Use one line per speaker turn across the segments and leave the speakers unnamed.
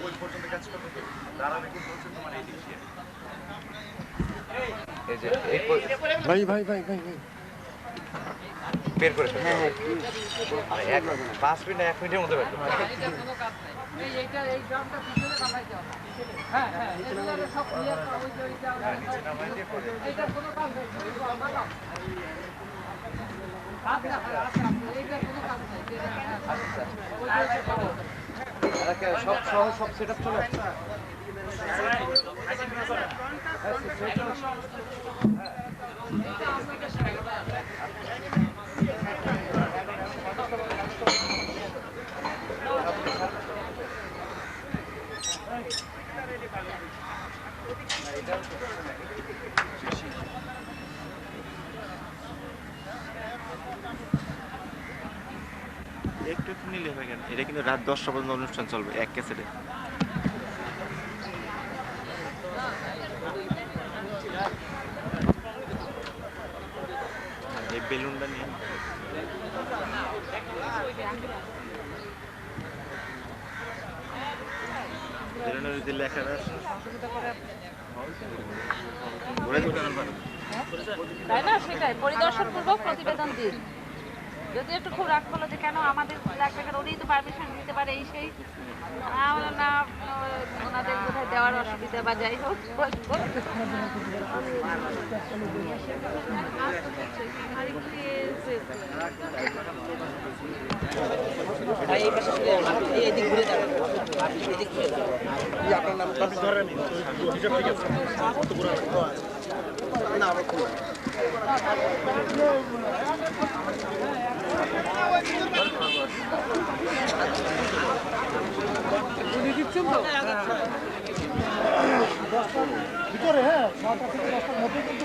ওই পর্যন্ত কাজ করবে দাঁড়াবে কিন্তু হচ্ছে তোমার এই দিকে এই যে ভাই ভাই ভাই ভাই ভাই বের করে হ্যাঁ হ্যাঁ 5 মিনিট 1 মিনিটের মধ্যে বের করো এইটা এই গ্রামটা পিছনে বানাইতে হবে হ্যাঁ হ্যাঁ এগুলো সব ক্লিয়ার করা ওই যে নিচে নামাই দিয়ে করে এইটা কোনো কাজ নেই বানাও আচ্ছা এইটা কোনো কাজ নেই আচ্ছা সব সব সেটআপ চলে আসছে একটু নিলে হয়ে গেল এটা কিন্তু রাত 10টা পর্যন্ত অনুষ্ঠান চলবে এক ক্যাসেটে এই বেলুনটা নিয়ে বেলুনের যে লেখাটা
তাই না সেটাই পরিদর্শন পূর্বক প্রতিবেদন দিন যদি একটু খুব রাগ করলো যে কেন আমাদের ডাক্তার উনি তো পারমিশন দিতে পারে এই সেই না ওনাদের বোধহয় দেওয়ার অসুবিধা বা যাই হোক
দিচ্ছেন তো ভিতরে হ্যাঁ 7টা থেকে 10টার মধ্যে কিন্তু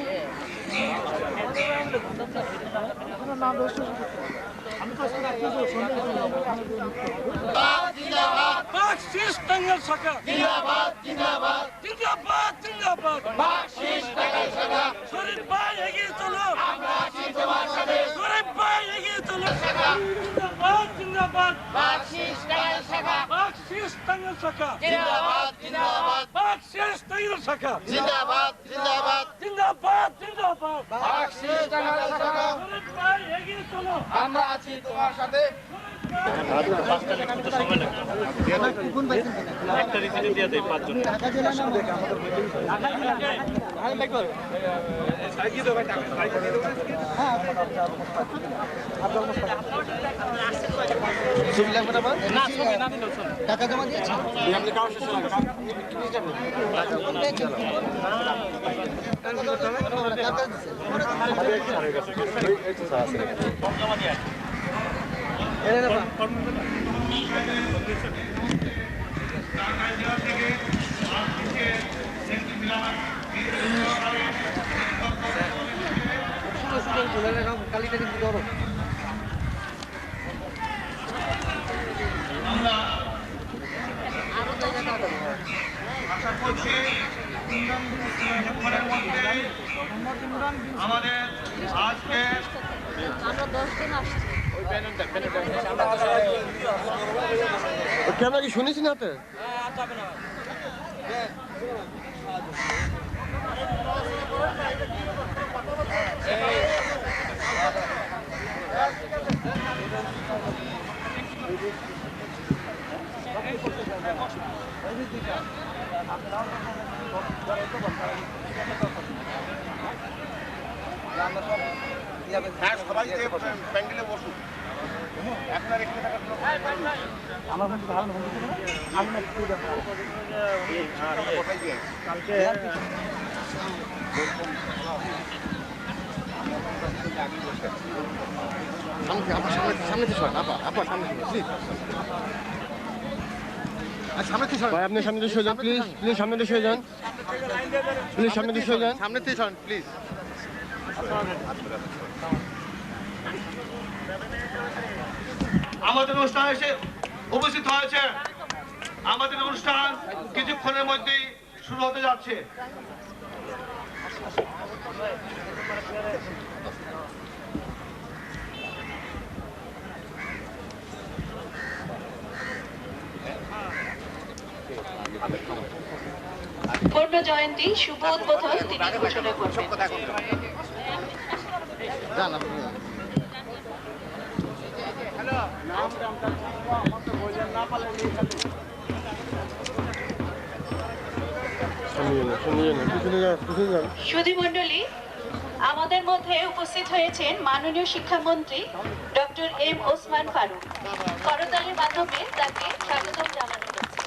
নাম রেজিস্ট্রেশন করতে হবে আমি তো
আমরা আছি তোমার সাথে
একটা রিসিটে দিয়ে দেয় 5 জন
টাকা জমা দিয়েছি কালিটা কিন্তু ধরো
আশা করছি আমাদের আজকে
আমরা 10 জন আসছি
ক্যামেরা কি শুনেছি না তো
সবাই প্যান্ডেলে বসুন আপনার এখানে থাকার
আমার কাছে ভালো বন্ধু ছিল আমি না একটু দেখো কালকে
সামনে থেকে সরেন আপা সামনে প্লিজ সামনে থেকে সরেন
আপনি সামনে দিয়ে সরে যান প্লিজ প্লিজ সামনে দিয়ে সরে যান প্লিজ সামনে দিয়ে সরে যান
সামনে থেকে সরেন প্লিজ
আমাদের অনুষ্ঠানে এসে উপস্থিত হয়েছে আমাদের অনুষ্ঠান কিছুক্ষণের মধ্যেই শুরু হতে যাচ্ছে
পূর্ণ জয়ন্তী শুভ উদ্বোধন তিনি ঘোষণা করবেন।
যান আপনি
সুধীমণ্ডলী, আমাদের মধ্যে উপস্থিত হয়েছেন মাননীয় শিক্ষামন্ত্রী ডক্টর এম ওসমান ফারুক। করতালির মাধ্যমে তাকে স্বাগতম জানানো হচ্ছে।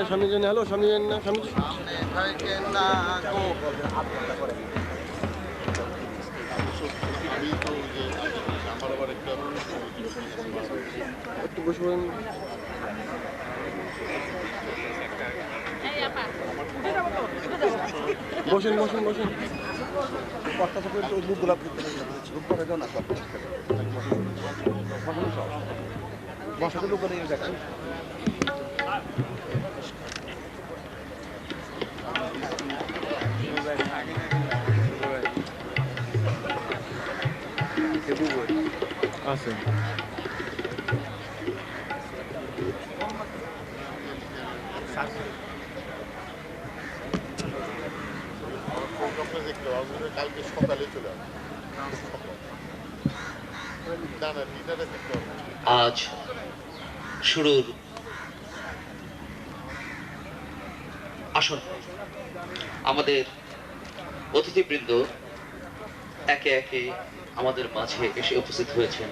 স্বামীজি হ্যালো স্বামীজি না স্বামীজি একটু বসবেন। বসেন বসেন বসেন।
বসাতে লোক দেখেন
আছে
কালকে সকালে চলে আসবে।
আজ শুরুর আসন আমাদের অতিথিবৃন্দ একে একে আমাদের মাঝে এসে উপস্থিত হয়েছেন।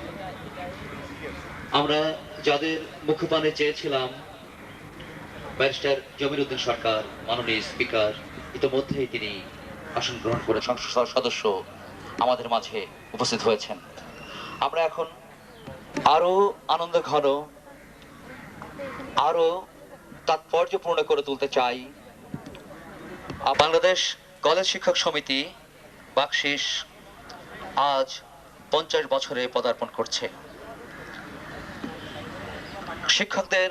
আমরা যাদের মুখপানে চেয়েছিলাম, ব্যারিস্টার জমির উদ্দিন সরকার মাননীয় স্পিকার, ইতিমধ্যেই তিনি আসন গ্রহণ করে সংসদ সদস্য আমাদের মাঝে উপস্থিত হয়েছেন। আমরা এখন আরো আনন্দ ঘন, আরো তাৎপর্যপূর্ণ করে তুলতে চাই বাংলাদেশ কলেজ শিক্ষক সমিতি বাকশিস আজ 50 বছরে পদার্পণ করছে। শিক্ষকদের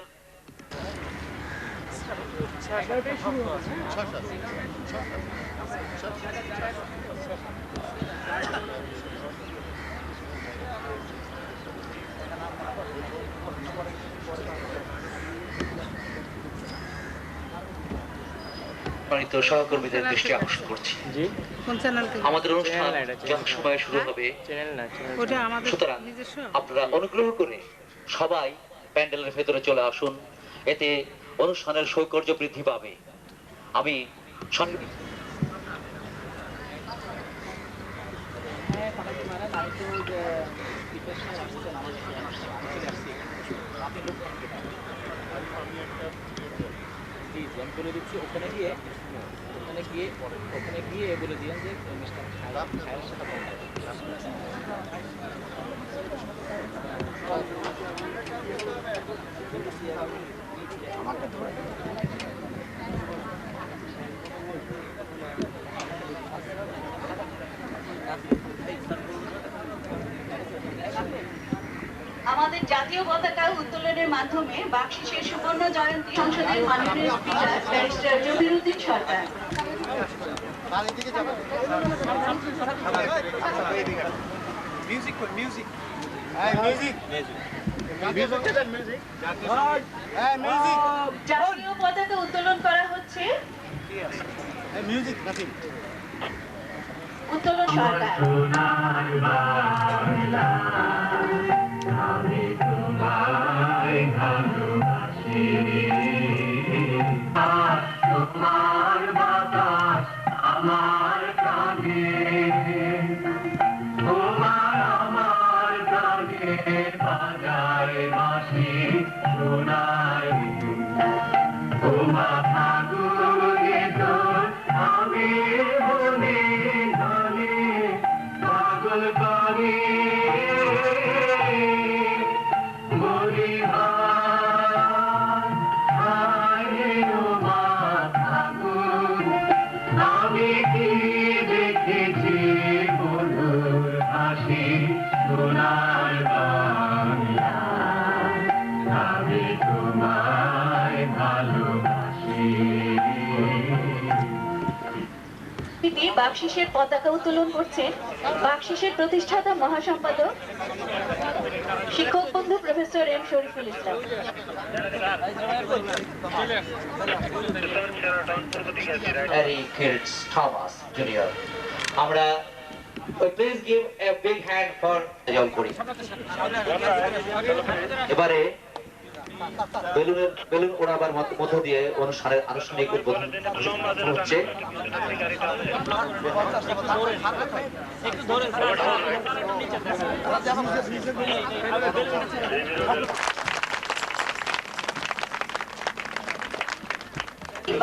সহকর্মীদের দৃষ্টি আকর্ষণ করছি। আমাদের অনুষ্ঠান সময় শুরু হবে, সুতরাং আপনারা অনুগ্রহ করে সবাই প্যান্ডেলের ভেতরে চলে আসুন, এতে অনুষ্ঠানের সৌকর্য বৃদ্ধি পাবে। আমি
বলে দিচ্ছি, ওখানে গিয়ে বলে দিয়েন যে মিস্টার খায়ের সাথে
আমাদের জাতীয় পতাকা উত্তোলনের মাধ্যমে বাকশিসের সুবর্ণ জয়ন্তী সংসদের মাননীয় স্পিকার ব্যারিস্টার জমির উদ্দিন সরকার। জাতীয় পতাকা উত্তোলন করা হচ্ছে। উত্তোলন সরকার।
তোমার বাতাস আমার কানে, তোমার আমার কানে বাজায় বাঁশি শোনায়, তোমার ফাগুনে তোর আমি মনে ধনে পাগল করে মরি আমি কি দেখেছি বন্ধুর হাসি সোনার বাংলা, আমি তোমায় ভালোবাসি।
বাকশিসের পতাকা উত্তোলন করছেন বাকশিসের প্রতিষ্ঠাতা মহাসম্পাদক শিক্ষক বন্ধু professor M Shariful Islam.
Eric Kirtz Thomas Jr. আমরা please give a big hand for জল করি। এবারে বেলুন ওড়াবার মধ্য দিয়ে অনুষ্ঠানের আনুষ্ঠানিক উদ্বোধন হচ্ছে।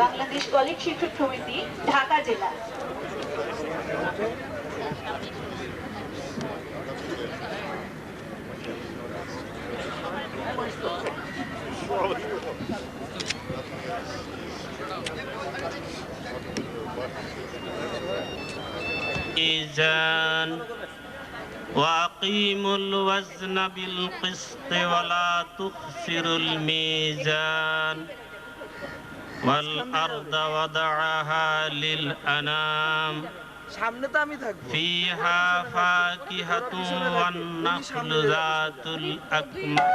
বাংলাদেশ কলেজ শিক্ষক সমিতি, ঢাকা জেলা।
ميزان وأقيموا الوزن بالقسط ولا تخسروا الميزان والأرض وضعها للأنام فيها فاكهة والنخل ذات الأكمام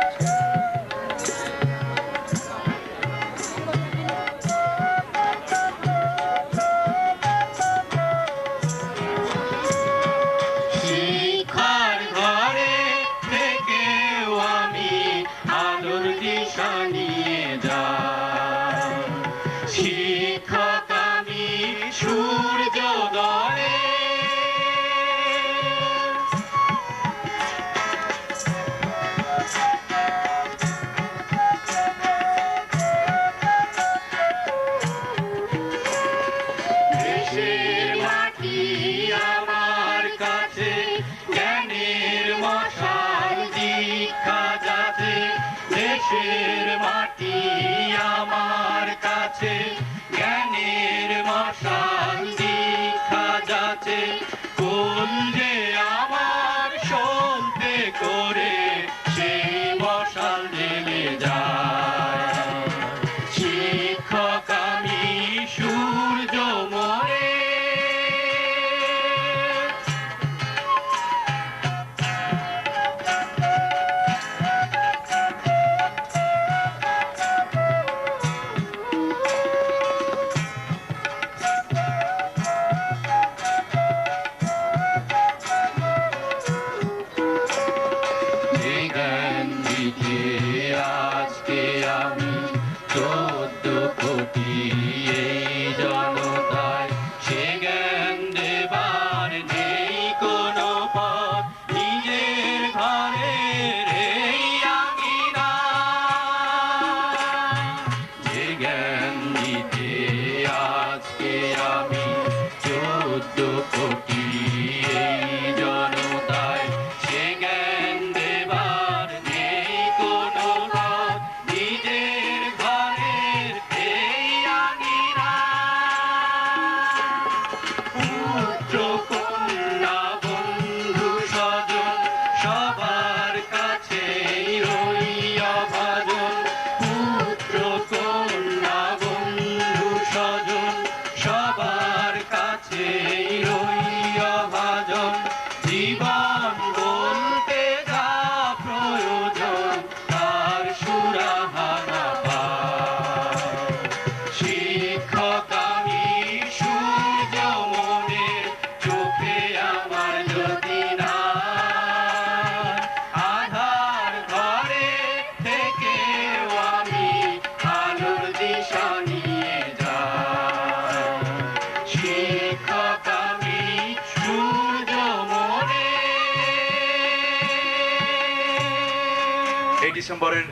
দেশের মাটি আমার কাছে জ্ঞানের মশাল দীক্ষা যাচ্ছে কোন যে আমার সন্তে করে সেই মশাল জ্বেলে যায় শিক্ষক আমি সূর্য মরে আজকে আমি 14 কোটি এই জনতায় সে জ্ঞান দেবার নেই কোনো পথ নিজের ঘরের এই আঙিনা যে জ্ঞান দিতে আজকে আমি 14 কোটি এই জনতায় সে জ্ঞান দেবার নেই কোনো পথ নিজের ঘরের এই আঙিনা পুত্র কন্যা বন্ধু স্বজন সবার কাছে রইয়া ভাজন পুত্র কন্যা বন্ধু স্বজন সবার কাছে রইয়া ভাজন জীবন বলতে যা প্রয়োজন তার সুরাহানা পায় শিক্ষক আমি সূর্য মনের চোখে আমার জ্যোতি নাই আধার ঘরে থেকেও আমি আলোর দিশা নিয়ে যাই শিক্ষক আমি সূর্য মনে
এই ডিসেম্বরের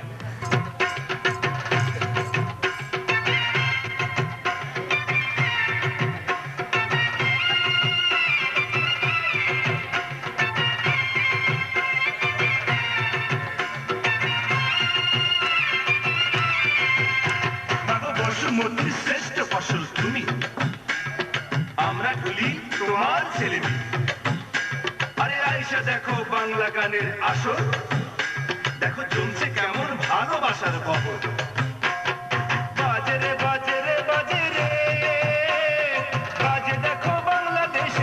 ভারতবর্ষের মধ্যে শ্রেষ্ঠ ফসল তুমি আমরা গুলি তোমার ছেলে মেয়ে আরে আইসা দেখো বাংলা গানের আসর দেখো জমছে কেমন ভালোবাসার বহর বাজে রে বাজে রে বাজে রে বাজে দেখো বাংলাদেশ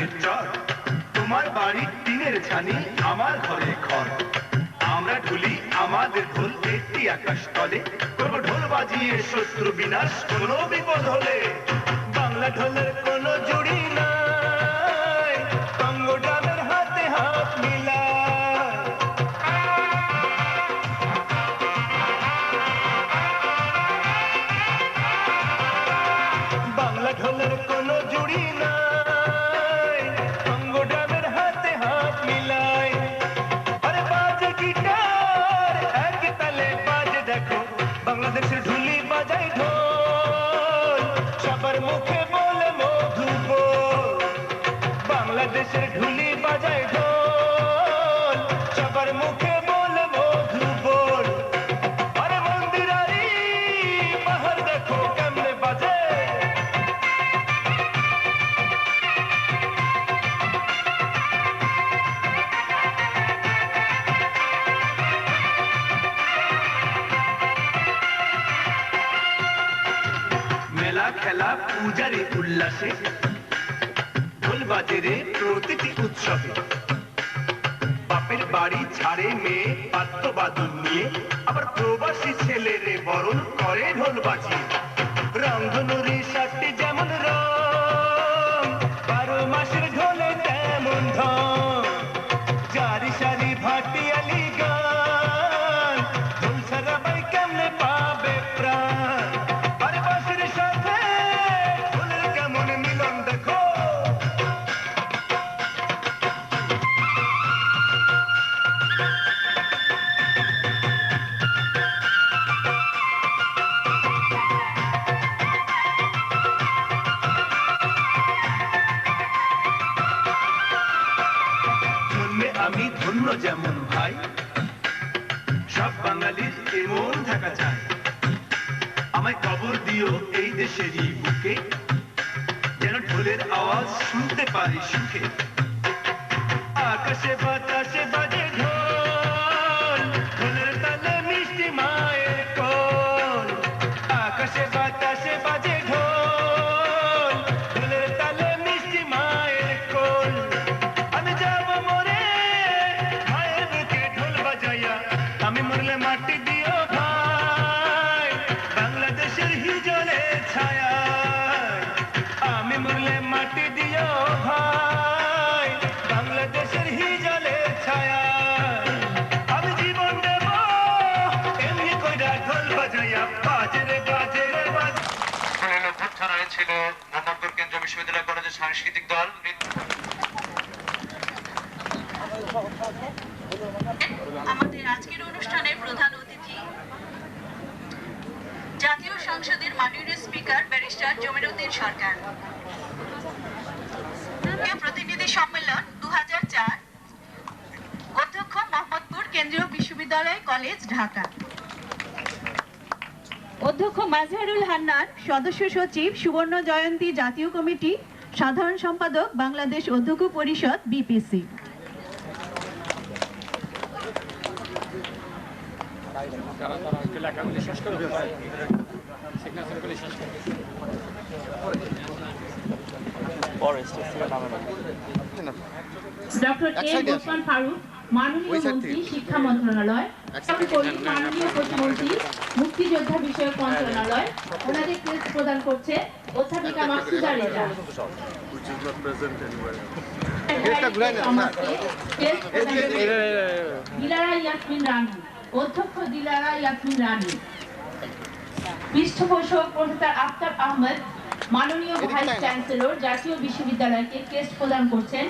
কাঠের চর তোমার বাড়ির টিনের ছানি আমার ঘরে ঘর আমরা ঢুলি আমাদের ঢোল একটি আকাশ তলে করবো ঢোল বাজিয়ে শত্রু বিনাশ কোনো বিপদ হলে বাংলা ঢোলের কোনো জুড়ি নাই কঙ্গ ড্রামের হাতে হাত মিলায় বাংলা ঢোলের কোনো জুড়ি নাই কঙ্গ ড্রামের হাতে হাত মিলায় আরে বাজে গিটার এক তালে বাজে দেখো বাংলাদেশের ঢুলি বাজাই ঢোল সবার মুখে বলে মধু বল বাংলাদেশের ঢুলি বাজাই ঢোল সবার মুখে বলে মধু বল আরে মন্দিরারি বাহার দেখো কেমনে বাজে মেলা খেলা পূজারে উল্লাসে ঢোল বাজে রে প্রতিটি উৎসবে বাপের বাড়ি ছাড়ে মেয়ে পাত্র বাদন নিয়ে আবার প্রবাসী ছেলেরে বরণ করে ঢোল বাজিয়ে রংধনুরি সাথে যেমন রং 12 মাসের ঢোলে তেমন ঢং জারি সারি ভাটিয়ালি গান ঢোল ছাড়া ভাই কেমনে পাবে প্রাণ আরে বাঁশির সাথে ঢোলের কেমন মিলন দেখো জন্মে আমি ধন্য যেমন ভাই সব বাঙালির এমন থাকা চাই আমায় কবর দিও এই দেশেরই বুকে যেন ঢোলের আওয়াজ শুনতে পারি সুখে আকাশে বাতাসে বাজে ঢোল ঢোলের তালে মিষ্টি মায়ের কোল আকাশে বাতাসে বাজে ঢোল ঢোলের তালে মিষ্টি মায়ের কোল আমি যাব মরে মায়ের বুকে ঢোল বাজাইয়া আমি মরলে মাটি দিও ভাই বাংলাদেশের হিজলে ছায়া আমি মরলে মাটি দিও ভাই বাংলাদেশের হিজলে ছায়া আমি জীবন দেব এমনি কইরা ঢোল বাজাইয়া বাজে রে বাজে রে বাজে অভ্যর্থনা হয়েছিল মোহাম্মদপুর কেন্দ্রীয় বিশ্ববিদ্যালয় কলেজের সাংস্কৃতিক দল
আমাদের আজকের অনুষ্ঠানের প্রধান অতিথি জাতীয় সংসদের মাননীয় স্পিকার ব্যারিস্টার জমিরুদ্দিন সরকার প্রতিনিধি সম্মেলন 2004 অধ্যক্ষ মোহাম্মদপুর কেন্দ্রীয় বিশ্ববিদ্যালয় কলেজ ঢাকা অধ্যক্ষ মাজহারুল হান্নান সদস্য সচিব সুবর্ণ জয়ন্তী জাতীয় কমিটি সাধারণ সম্পাদক বাংলাদেশ অধ্যক্ষ পরিষদ BPC
doctor M Osman Faruk মাননীয় মন্ত্রী শিক্ষা মন্ত্রণালয় মাননীয় প্রতিমন্ত্রী মুক্তিযোদ্ধা বিষয়ক মন্ত্রণালয় ওনাদের ক্রেস্ট প্রদান করছে অধ্যাপিকা মাকসুদা রেজা দিলারা ইয়াসমিন রানী অধ্যক্ষ দিলারা ইয়াসমিন রানী পৃষ্ঠপোষক প্রফেসর আফতাব আহমেদ মাননীয় ভাইস চ্যান্সেলর জাতীয় বিশ্ববিদ্যালয়কে ক্রেস্ট প্রদান করছেন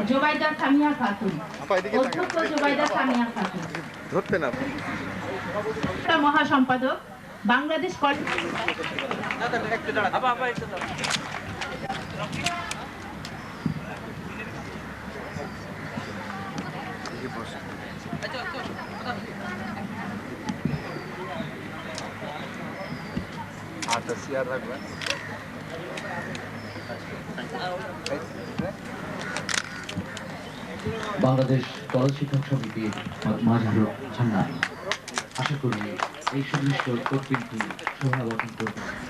জোবাইদা সামিয়া খাতুন অধ্যক্ষ জোবাইদা সামিয়া খাতুন ধরতে না মহাসম্পাদক বাংলাদেশ কলেজ
বাংলাদেশ কলেজ শিক্ষক সমিতির মাজহারুল হান্নান আশা করি এই সুনিষ্ট কর্তৃত্বটি সভাপতিত্ব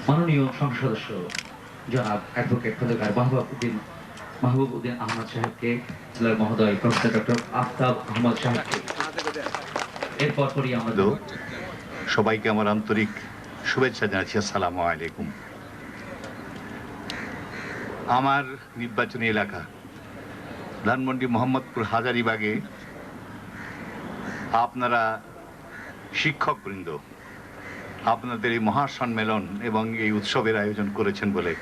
মাননীয় সংসদ সদস্য জনাব অ্যাডভোকেট খন্দকার মাহবুব উদ্দিন মাহবুব উদ্দিন আহমদ সাহেবকে, চ্যান্সেলর মহোদয় প্রফেসর ডক্টর আফতাব আহমদ সাহেবকে। এরপর পরই আমাদের
সবাইকে আমার আন্তরিক শুভেচ্ছা জানাচ্ছি। আসসালামু আলাইকুম। আমার নির্বাচনী এলাকা ধানমন্ডি মোহাম্মদপুর হাজারীবাগে আপনারা শিক্ষকবৃন্দ আপনাদের এই মহাসম্মেলন এবং এই উৎসবের আয়োজন করেছেন বলে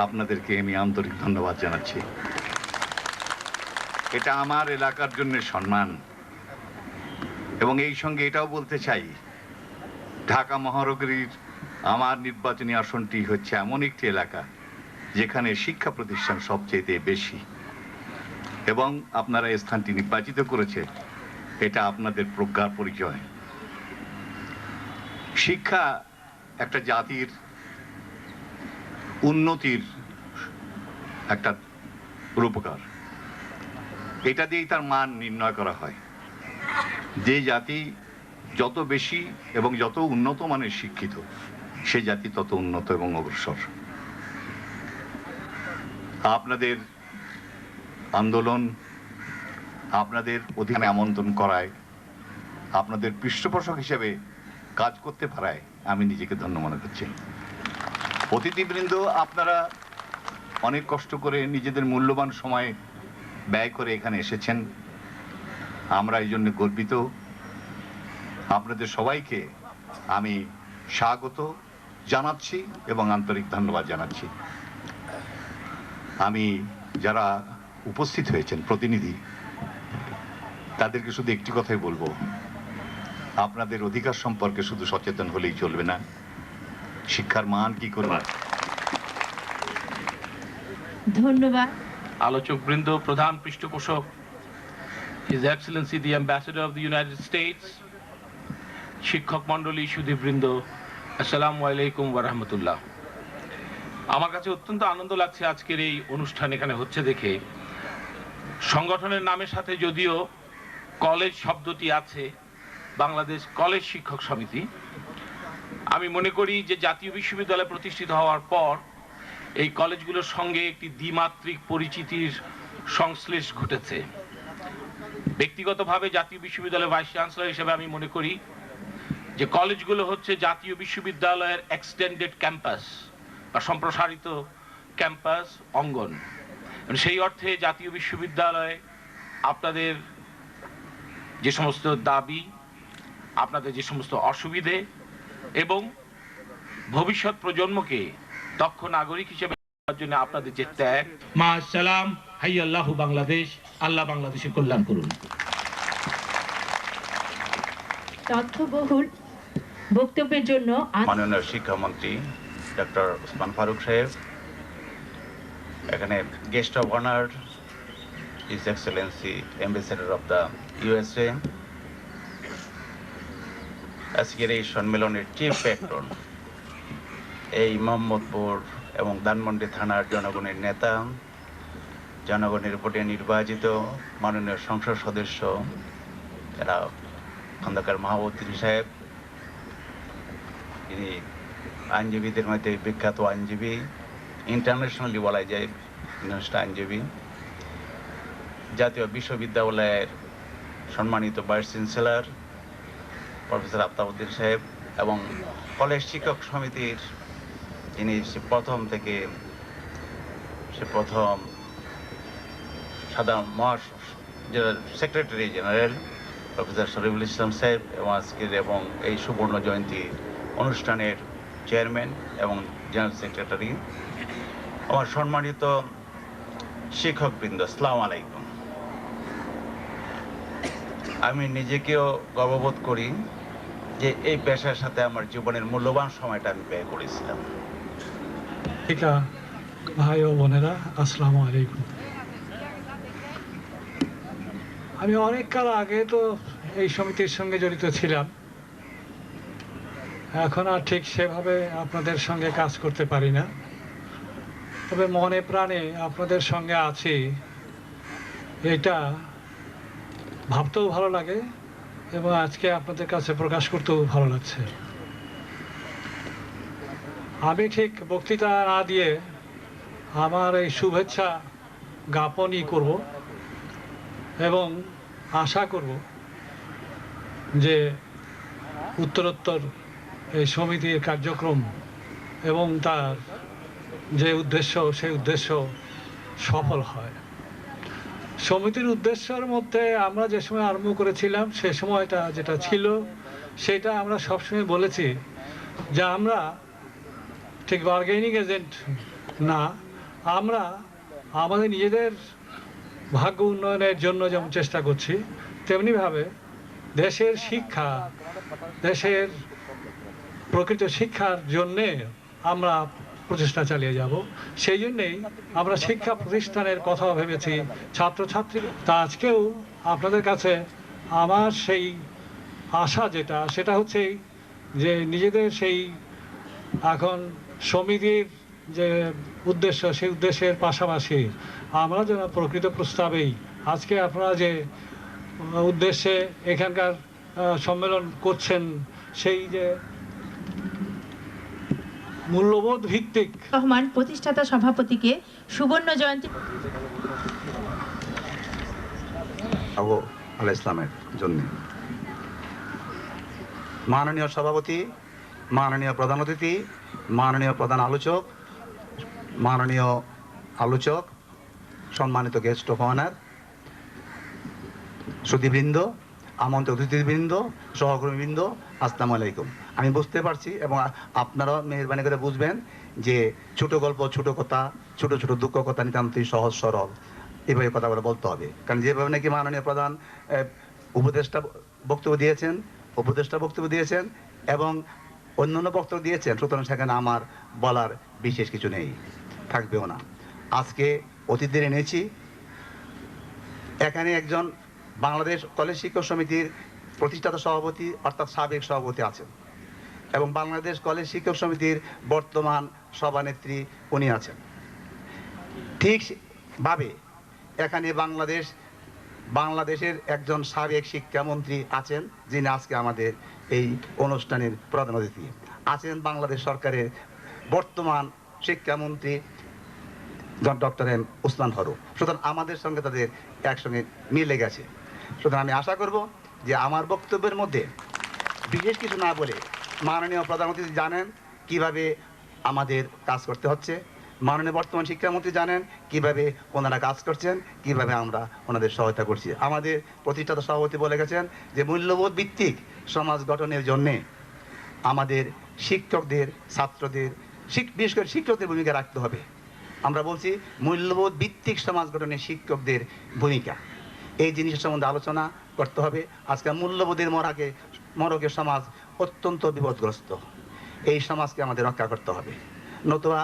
আপনাদেরকে আমি আন্তরিক ধন্যবাদ জানাচ্ছি। এটা আমার এলাকার জন্য সম্মান এবং এই সঙ্গে এটাও বলতে চাই, ঢাকা মহানগরীর আমার নির্বাচনী আসনটি হচ্ছে এমন একটি এলাকা যেখানে শিক্ষা প্রতিষ্ঠান সবচেয়ে বেশি এবং আপনারা এই স্থানটি নির্বাচিত করেছে, এটা আপনাদের প্রজ্ঞার পরিচয়। শিক্ষা একটা জাতির উন্নতির একটা রূপকার, এটা দিয়েই তার মান নির্ণয় করা হয়। যে জাতি যত বেশি এবং যত উন্নত মানের শিক্ষিত, সে জাতি তত উন্নত এবং অগ্রসর। আপনাদের আন্দোলন, আপনাদের অধীনে আমন্ত্রণ করায়, আপনাদের পৃষ্ঠপোষক হিসেবে কাজ করতে পারায় আমি নিজেকে ধন্য মনে করছি। অতিথিবৃন্দ, আপনারা অনেক কষ্ট করে নিজেদের মূল্যবান সময় ব্যয় করে এখানে এসেছেন, আমরা এই জন্য গর্বিত। আপনাদের সবাইকে আমি স্বাগত জানাচ্ছি এবং আন্তরিক ধন্যবাদ জানাচ্ছি। আমি যারা উপস্থিত হয়েছেন প্রতিনিধি, তাদেরকে শুধু একটি কথাই বলবো, আপনাদের অধিকার সম্পর্কে শুধু সচেতন হলেই চলবে না, শিক্ষার মান কি করবে।
ধন্যবাদ।
আলোচকবৃন্দ, প্রধান পৃষ্ঠপোষক His Excellency the Ambassador of the United States, শিক্ষক মণ্ডলী, সুধীবৃন্দ, আসসালামু আলাইকুম ওয়া রাহমাতুল্লাহ। আমার কাছে অত্যন্ত আনন্দ লাগছে আজকের এই অনুষ্ঠান এখানে হচ্ছে দেখে। সংগঠনের নামের সাথে যদিও কলেজ শব্দটি আছে, বাংলাদেশ কলেজ শিক্ষক সমিতি, আমি মনে করি যে জাতীয় বিশ্ববিদ্যালয় প্রতিষ্ঠিত হওয়ার পর এই কলেজগুলোর সঙ্গে একটি দ্বিমাত্রিক পরিচিতির সংশ্লেষ ঘটেছে। ব্যক্তিগতভাবে জাতীয় বিশ্ববিদ্যালয়ের ভাইস চ্যান্সেলর হিসেবে আমি মনে করি যে কলেজগুলো হচ্ছে জাতীয় বিশ্ববিদ্যালয়ের এক্সটেন্ডেড ক্যাম্পাস বা সম্প্রসারিত ক্যাম্পাস অঙ্গন। সেই অর্থে জাতীয় বিশ্ববিদ্যালয়ে আপনাদের যে সমস্ত দাবি, আপনাদের যে সমস্ত অসুবিধে এবং ভবিষ্যৎ প্রজন্মকে দক্ষ নাগরিক হিসেবে জন্য আপনাদের যে ত্যাগ, মা সালাম, হাই আল্লাহ বাংলাদেশ, আল্লাহ বাংলাদেশের কল্যাণ করুন।
তথ্যবহুল বক্তব্যের জন্য
মাননীয় শিক্ষামন্ত্রী ডক্টর ওসমান ফারুক সাহেব, এখানে guest of honour his Excellency ambassador of the USA, আজকের এই সম্মেলনের চিফ প্যাট্রন, এই মোহাম্মদপুর এবং ধানমন্ডি থানার জনগণের নেতা, জনগণের ভোটে নির্বাচিত মাননীয় সংসদ সদস্য এরা খন্দকার মাহবুদ্দিন সাহেব, তিনি আইনজীবীদের মধ্যে বিখ্যাত আইনজীবী, ইন্টারন্যাশনালি বলা যায় আইনজীবী, জাতীয় বিশ্ববিদ্যালয়ের সম্মানিত ভাইস চ্যান্সেলর প্রফেসর আফতাবউদ্দিন সাহেব এবং কলেজ শিক্ষক সমিতির যিনি প্রথম সাধারণ secretary general professor Shariful Islam সাহেব এবং আজকের এবং এই সুবর্ণ জয়ন্তী অনুষ্ঠানের চেয়ারম্যান এবং জেনারেল সেক্রেটারি, আমার সম্মানিত শিক্ষকবৃন্দ, আসসালামু আলাইকুম। আমি নিজেকেও গর্ববোধ করি যে এই পেশার সাথে আমার জীবনের মূল্যবান সময়টা আমি ব্যয় করেছিলাম।
ভাই ও বোনেরা, আসসালামু আলাইকুম। আমি অনেক কাল আগে তো এই সমিতির সঙ্গে জড়িত ছিলাম, এখন আর ঠিক সেভাবে আপনাদের সঙ্গে কাজ করতে পারি না, তবে মনে প্রাণে আপনাদের সঙ্গে আছি, এটা ভাবতেও ভালো লাগে এবং আজকে আপনাদের কাছে প্রকাশ করতেও ভালো লাগছে। আমি ঠিক বক্তৃতা না দিয়ে আমার এই শুভেচ্ছা জ্ঞাপনই করব এবং আশা করব যে উত্তরোত্তর এই সমিতির কার্যক্রম এবং তার যে উদ্দেশ্য সেই উদ্দেশ্য সফল হয়। সমিতির উদ্দেশ্যের মধ্যে আমরা যে সময় আরম্ভ করেছিলাম সে সময়টা যেটা ছিল সেটা আমরা সবসময় বলেছি যে আমরা ঠিক বার্গেনিং এজেন্ট না, আমরা আমাদের নিজেদের ভাগ্য উন্নয়নের জন্য যেমন চেষ্টা করছি তেমনিভাবে দেশের শিক্ষা, দেশের প্রকৃত শিক্ষার জন্যে আমরা প্রচেষ্টা চালিয়ে যাব। সেই জন্যেই আমরা শিক্ষা প্রতিষ্ঠানের কথা ভেবেছি, ছাত্রছাত্রী। তা আজকেও আপনাদের কাছে আমার সেই আশা যেটা সেটা হচ্ছে যে নিজেদের সেই এখন সমিতির যে উদ্দেশ্য সেই উদ্দেশ্যের পাশাপাশি আমরা যেন প্রকৃত প্রস্তাবেই আজকে আপনারা যে উদ্দেশ্যে এখানকার সম্মেলন করছেন সেই যে মূল্যবোধ ভিত্তিক
রহমান প্রতিষ্ঠাতা সভাপতিকে সুবর্ণ জয়ন্তী
আবু আলাইহিস ইসলামের জন্য মাননীয় সভাপতি, মাননীয় প্রধান অতিথি, মাননীয় প্রধান আলোচক, সম্মানিত গেস্ট অফ অনার, সুধীবৃন্দ, আমন্ত্রিত অতিথিবৃন্দ, সহকর্মীবৃন্দ, আসসালামু আলাইকুম। আমি বুঝতে পারছি এবং আপনারাও মেহরবানি করে বুঝবেন যে ছোট গল্প, ছোট কথা, ছোট ছোট দুঃখ কথা নিতান্তই সহজ সরল এভাবে কথাগুলো বলতে হবে। কারণ যেভাবে নাকি মাননীয় প্রধান উপদেষ্টা বক্তব্য দিয়েছেন এবং অন্যান্য বক্তব্য দিয়েছেন, সুতরাং সেখানে আমার বলার বিশেষ কিছু নেই, থাকবেও না। আজকে অতিথিদের এনেছি, এখানে একজন বাংলাদেশ কলেজ শিক্ষক সমিতির প্রতিষ্ঠাতা সভাপতি অর্থাৎ সাবেক সভাপতি আছেন এবং বাংলাদেশ কলেজ শিক্ষক সমিতির বর্তমান সভানেত্রী উনি আছেন। ঠিকভাবে এখানে বাংলাদেশের একজন সাবেক শিক্ষামন্ত্রী আছেন, যিনি আজকে আমাদের এই অনুষ্ঠানের প্রধান অতিথি আছেন। বাংলাদেশ সরকারের বর্তমান শিক্ষামন্ত্রী ডক্টর এম ওসমান ফারুক। সুতরাং আমাদের সঙ্গে তাদের একসঙ্গে মিলে গেছে। সুতরাং আমি আশা করব যে আমার বক্তব্যের মধ্যে বিশেষ কিছু না বলে মাননীয় প্রধান অতিথি জানেন কিভাবে আমাদের কাজ করতে হচ্ছে, মাননীয় বর্তমান শিক্ষামন্ত্রী জানেন কিভাবে ওনারা কাজ করছেন, কিভাবে আমরা ওনাদের সহায়তা করছি। আমাদের প্রতিষ্ঠাতা সভাপতি বলে গেছেন যে মূল্যবোধ ভিত্তিক সমাজ গঠনের জন্যে আমাদের শিক্ষকদের, ছাত্রদের, বিশেষ করে শিক্ষকদের ভূমিকা রাখতে হবে। আমরা বলছি মূল্যবোধ ভিত্তিক সমাজ গঠনে শিক্ষকদের ভূমিকা, এই জিনিসের সম্বন্ধে আলোচনা করতে হবে। আজকে মূল্যবোধের মরকে সমাজ অত্যন্ত বিপদগ্রস্ত, এই সমাজকে আমাদের রক্ষা করতে হবে, নতুবা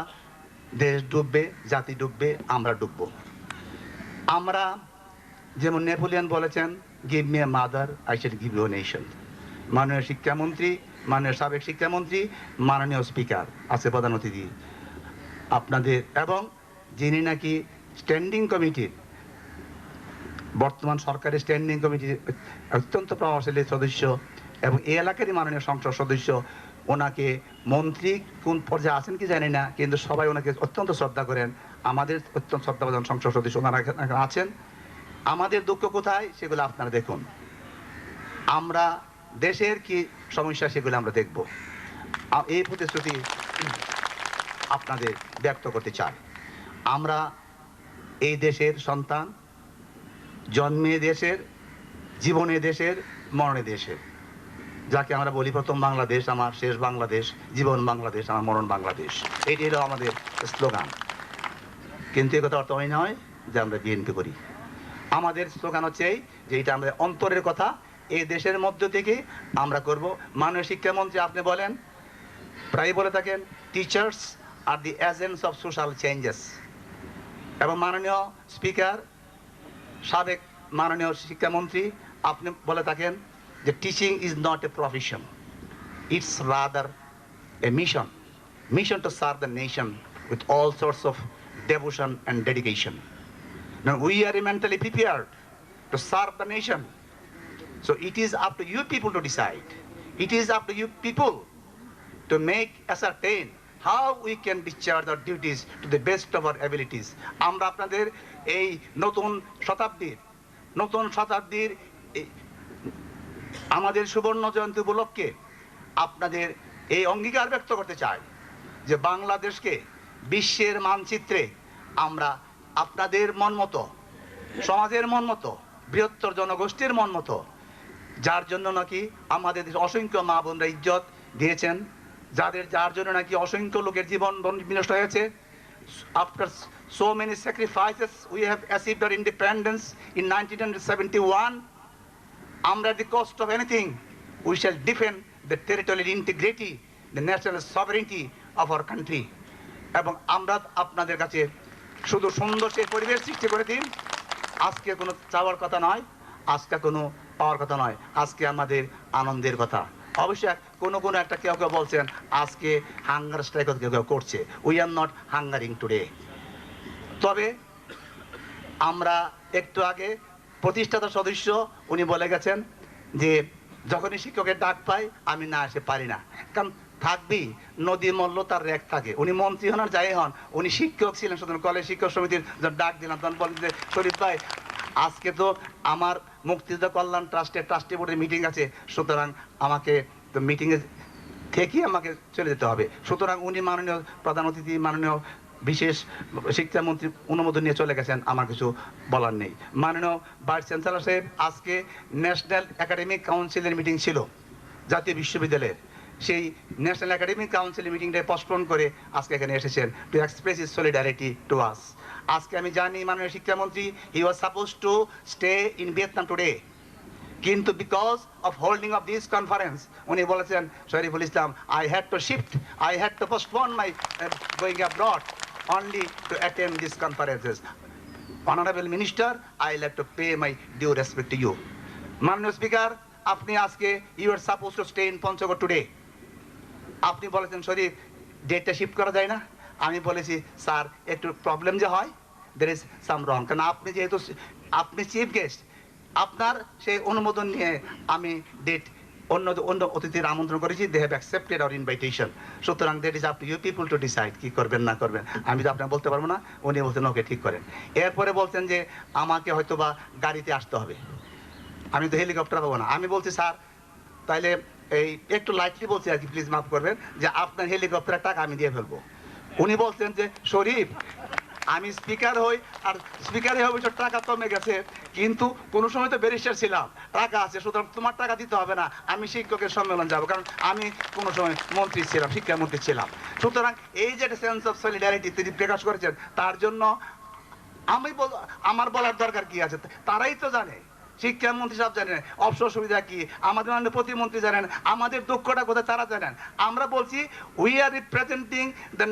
দেশ ডুববে, জাতি ডুববে, আমরা ডুববো। আমরা যেমন নেপোলিয়ন বলেছেন, give me a mother I shall give you a nation. মাননীয় শিক্ষামন্ত্রী, মাননীয় সাবেক শিক্ষামন্ত্রী, মাননীয় স্পিকার, আছে প্রধান অতিথি আপনাদের, এবং যিনি নাকি স্ট্যান্ডিং কমিটির, বর্তমান সরকারের স্ট্যান্ডিং কমিটির অত্যন্ত প্রভাবশালী সদস্য এবং এই এলাকারই মাননীয় সংসদ সদস্য, ওনাকে মন্ত্রী কোন পর্যায়ে আছেন কি জানি না, কিন্তু সবাই ওনাকে অত্যন্ত শ্রদ্ধা করেন। আমাদের অত্যন্ত শ্রদ্ধাভাজন সংসদ সদস্য ওনারা আছেন। আমাদের দুঃখ কোথায় সেগুলো আপনারা দেখুন, আমরা দেশের কি সমস্যা সেগুলো আমরা দেখব। এই প্রতিশ্রুতি আপনাদের ব্যক্ত করতে চাই। আমরা এই দেশের সন্তান, জন্মে দেশের, জীবনে দেশের, মরণে দেশের, যাকে আমরা বলি প্রথম বাংলাদেশ আমার, শেষ বাংলাদেশ, জীবন বাংলাদেশ আমার, মরণ বাংলাদেশ। এটি হলো আমাদের স্লোগান। কিন্তু এ কথা অর্থ হয় নয় যে আমরা বিএনপি করি। আমাদের স্লোগান হচ্ছে এই যে এটা আমাদের অন্তরের কথা, এই দেশের মধ্য থেকে আমরা করব। মাননীয় শিক্ষামন্ত্রী আপনি বলেন, প্রায় বলে থাকেন, teachers are the agents of social changes. এবং মাননীয় স্পিকার, সাবেক মাননীয় শিক্ষামন্ত্রী আপনি বলে থাকেন যে teaching is not a profession, it's rather A mission to serve the nation with all swords of devotion and dedication. Now we are mentally prepared to serve the nation. So it is up to you people to decide. It is up to you people to ascertain how we can discharge our duties to the best of our abilities. আমরা আপনাদের এই নতুন শতাব্দীর আমাদের সুবর্ণ জয়ন্তী উপলক্ষে আপনাদের এই অঙ্গীকার ব্যক্ত করতে চাই যে বাংলাদেশকে বিশ্বের মানচিত্রে আমরা আপনাদের মন মতো, সমাজের মন মতো, বৃহত্তর জনগোষ্ঠীর মন মতো, যার জন্য নাকি আমাদের দেশে অসংখ্য মা বোনরা ইজ্জত দিয়েছেন, যার জন্য নাকি অসংখ্য লোকের জীবন বিনষ্ট হয়েছে, after so many sacrifices we have achieved our independence in 1971, আমরা at the cost of anything we shall defend the territorial integrity, the national sovereignty of our country. এবং আমরা আপনাদের কাছে শুধু সুন্দর সেই পরিবেশ সৃষ্টি করে দিন। আজকে কোনো চাওয়ার কথা নয়, আজকে কোনো পাওয়ার কথা নয়, আজকে আমাদের আনন্দের কথা। অবশ্যই কোনো একটা কেউ বলছেন আজকে হাঙ্গার স্ট্রাইক কেউ করছে, উই আর নট হাঙ্গারিং টুডে। তবে আমরা একটু আগে প্রতিষ্ঠাতা সদস্য উনি বলে গেছেন যে যখনই শিক্ষকের ডাক পাই আমি না আসে পারি না, কারণ থাকবি নদী মল্ল তার রেক থাকে। উনি মন্ত্রী হন আর যাই হন, উনি শিক্ষক ছিলেন, সুতরাং কলেজ শিক্ষক সমিতির ডাক দিলাম, তখন বলেন যে শরীফ ভাই আজকে তো আমার মুক্তিযোদ্ধা কল্যাণ ট্রাস্টের ট্রাস্টি বোর্ডের মিটিং আছে, সুতরাং আমাকে তো মিটিংয়ে থেকেই আমাকে চলে যেতে হবে। সুতরাং উনি মাননীয় প্রধান অতিথি, মাননীয় বিশেষ শিক্ষামন্ত্রী অনুমোদন নিয়ে চলে গেছেন, আমার কিছু বলার নেই। মাননীয় ভাইস চ্যান্সেলর সাহেব আজকে ন্যাশনাল একাডেমিক কাউন্সিলের মিটিং ছিল জাতীয় বিশ্ববিদ্যালয়ের, সেই ন্যাশনাল একাডেমিক কাউন্সিলের মিটিংটা পোস্টপোন করে আজকে এখানে এসেছেন to express his solidarity to us. আজকে আমি জানি মাননীয় শিক্ষামন্ত্রী he was suppose to stay in Vietnam today, কিন্তু because of holding of this conference উনি বলেছেন Shariful Islam I had to postpone my going abroad only to attend these conferences. Honorable Minister, I like to pay my due respect to you. Mananiya Speaker, আপনি আজকে you are supposed to stay in Panchagod today. আপনি বলেছেন শরীফ ডেটটা shift করা যায় না, আমি বলেছি স্যার একটু প্রবলেম যে হয় there is some wrong, কারণ আপনি যেহেতু আপনি চিফ গেস্ট, আপনার সেই অনুমোদন নিয়ে আমি ডেট অন্য অতিথির আমন্ত্রণ করেছি, they have accepted our invitation. সুতরাং that is up to you people to decide কি করবেন না করবেন, আমি তো আপনাকে বলতে পারবো না। উনি বলছেন ওকে ঠিক করেন। এরপরে বলছেন যে আমাকে হয়তো বা গাড়িতে আসতে হবে, আমি তো হেলিকপ্টার পাবো না। আমি বলছি স্যার তাইলে এই একটু লাইটলি বলছি আর কি, প্লিজ মাফ করবেন, যে আপনার হেলিকপ্টারের টাকা আমি দিয়ে ফেলবো। উনি বলছেন যে শরীফ আমি স্পিকার হই, আর স্পিকারে হবে টাকা কমে গেছে, কিন্তু কোনো সময় তো ব্যারিস্টার ছিলাম, টাকা আছে, সুতরাং তোমার টাকা দিতে হবে না, আমি শিক্ষকের সম্মেলন যাব, কারণ আমি কোনো সময় মন্ত্রী ছিলাম, শিক্ষামন্ত্রী ছিলাম। সুতরাং এই যে একটা সেন্স অফ সলিডারিটি তিনি প্রকাশ করেছেন, তার জন্য আমার বলার দরকার কি আছে, তারাই তো জানে, শিক্ষামন্ত্রী সাহেব জানেন অবসর সুবিধা কি, আমাদের মাননীয় প্রতিমন্ত্রী জানেন আমাদের দুঃখটা কোথায়, তারা জানেন। আমরা বলছি we are representing the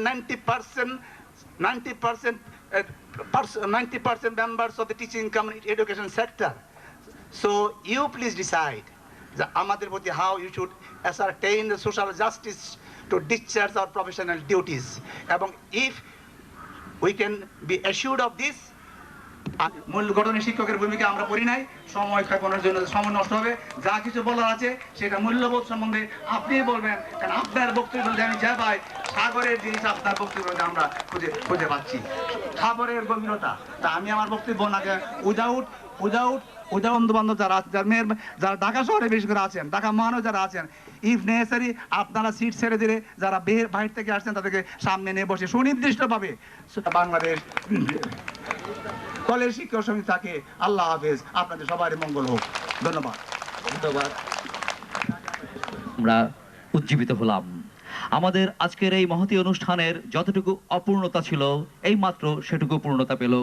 90% members of the teaching community education sector. So you please decide that আমাদের প্রতি how you should ascertain the social justice to discharge our professional duties. এবং if we can be assured of this, মূল গঠনে শিক্ষকের ভূমিকা আমরা করি নাই, সময় ক্ষেপণের জন্য সময় নষ্ট হবে। যা কিছু বলার আছে সেটা মূল্যবোধ সম্বন্ধে আপনি বলবেন, কারণ আপনার বক্তব্য আমি যা পাই সাগরের জিনিস আপনার বক্তব্য আমরা খুঁজে পাচ্ছি, সাগরের গভীরতা। তা আমি আমার বক্তব্য না উইদাউট বন্ধু বান্ধব যারা যারা ঢাকা শহরে বেশি করে আছেন, ঢাকা মহানগর যারা আছেন, ইফ নেসেসারি আপনারা সিট ছেড়ে দিলে যারা বাইরে থেকে আসছেন তাদেরকে সামনে নিয়ে বসে সুনির্দিষ্টভাবে বাংলাদেশ কলেজ শিক্ষক সমিতি থাকে। আল্লাহ হাফেজ, আপনাদের সবারই মঙ্গল হোক। ধন্যবাদ।
আমরা উজ্জীবিত হলাম। আমাদের আজকের এই মহতী অনুষ্ঠানের যতটুকু অপূর্ণতা ছিল এই মাত্র সেটুকু পূর্ণতা পেল।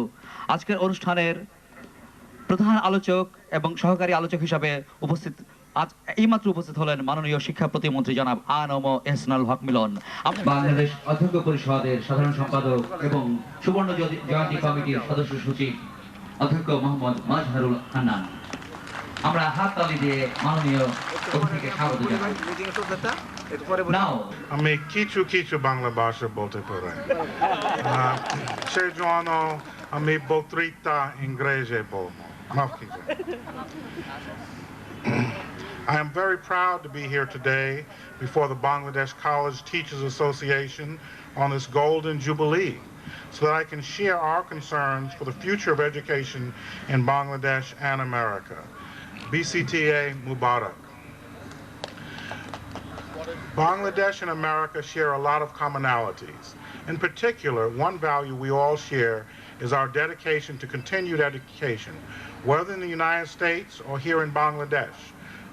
আজকের অনুষ্ঠানের প্রধান আলোচক এবং সহকারী আলোচক হিসাবে এইমাত্র উপস্থিত হলেন মাননীয় শিক্ষা প্রতিমন্ত্রী জনাব আ.ন.ম এহসানুল হক মিলন, বাংলাদেশ অধ্যক্ষ পরিষদের সাধারণ সম্পাদক এবং সুবর্ণ জয়ন্তী কমিটির সদস্য সচিব অধ্যক্ষ মোহাম্মদ মাজহারুল হান্নান। আমরা হাততালি দিয়ে মাননীয় অতিথিকে স্বাগত জানাই।
আমি কিছু বাংলা ভাষা বলতে পারি, সেজন্য আমি বক্তৃতা ইংরেজি বলবো। I am very proud to be here today before the Bangladesh College Teachers Association on this Golden Jubilee, so that I can share our concerns for the future of education in Bangladesh and America. BCTA Mubarak. Bangladesh and America share a lot of commonalities. In particular, one value we all share is our dedication to continued education, whether in the United States or here in Bangladesh.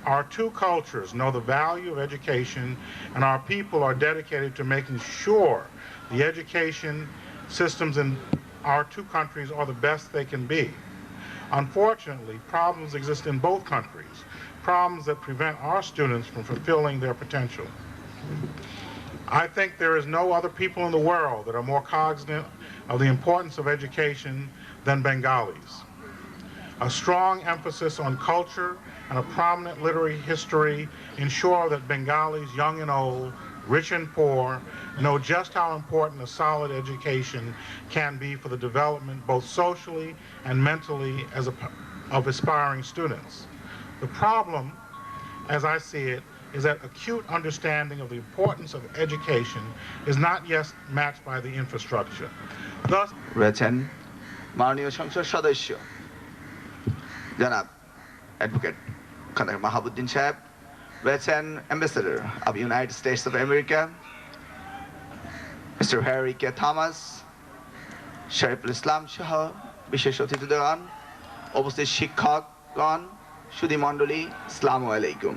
Our two cultures know the value of education, and our people are dedicated to making sure the education systems in our two countries are the best they can be. Unfortunately, problems exist in both countries, problems that prevent our students from fulfilling their potential. I think there is no other people in the world that are more cognizant of the importance of education than Bengalis. A strong emphasis on culture and a prominent literary history ensure that Bengalis, young and old, rich and poor, know just how important a solid education can be for the development both socially and mentally of aspiring students. The problem, as I see it, is that acute understanding of the importance of education is not yet matched by the infrastructure. Thus,
রয়েছেন মাননীয় সংসদ সদস্য জনাব advocate Khaled Mahbuddin Saheb, রয়েছেন ambassador of United States of America Mister Harry K Thomas, Shariful Islam সহ বিশেষ অতিথিগণ, উপস্থিত শিক্ষকগণ, সুধী মণ্ডলী, আসসালামু আলাইকুম।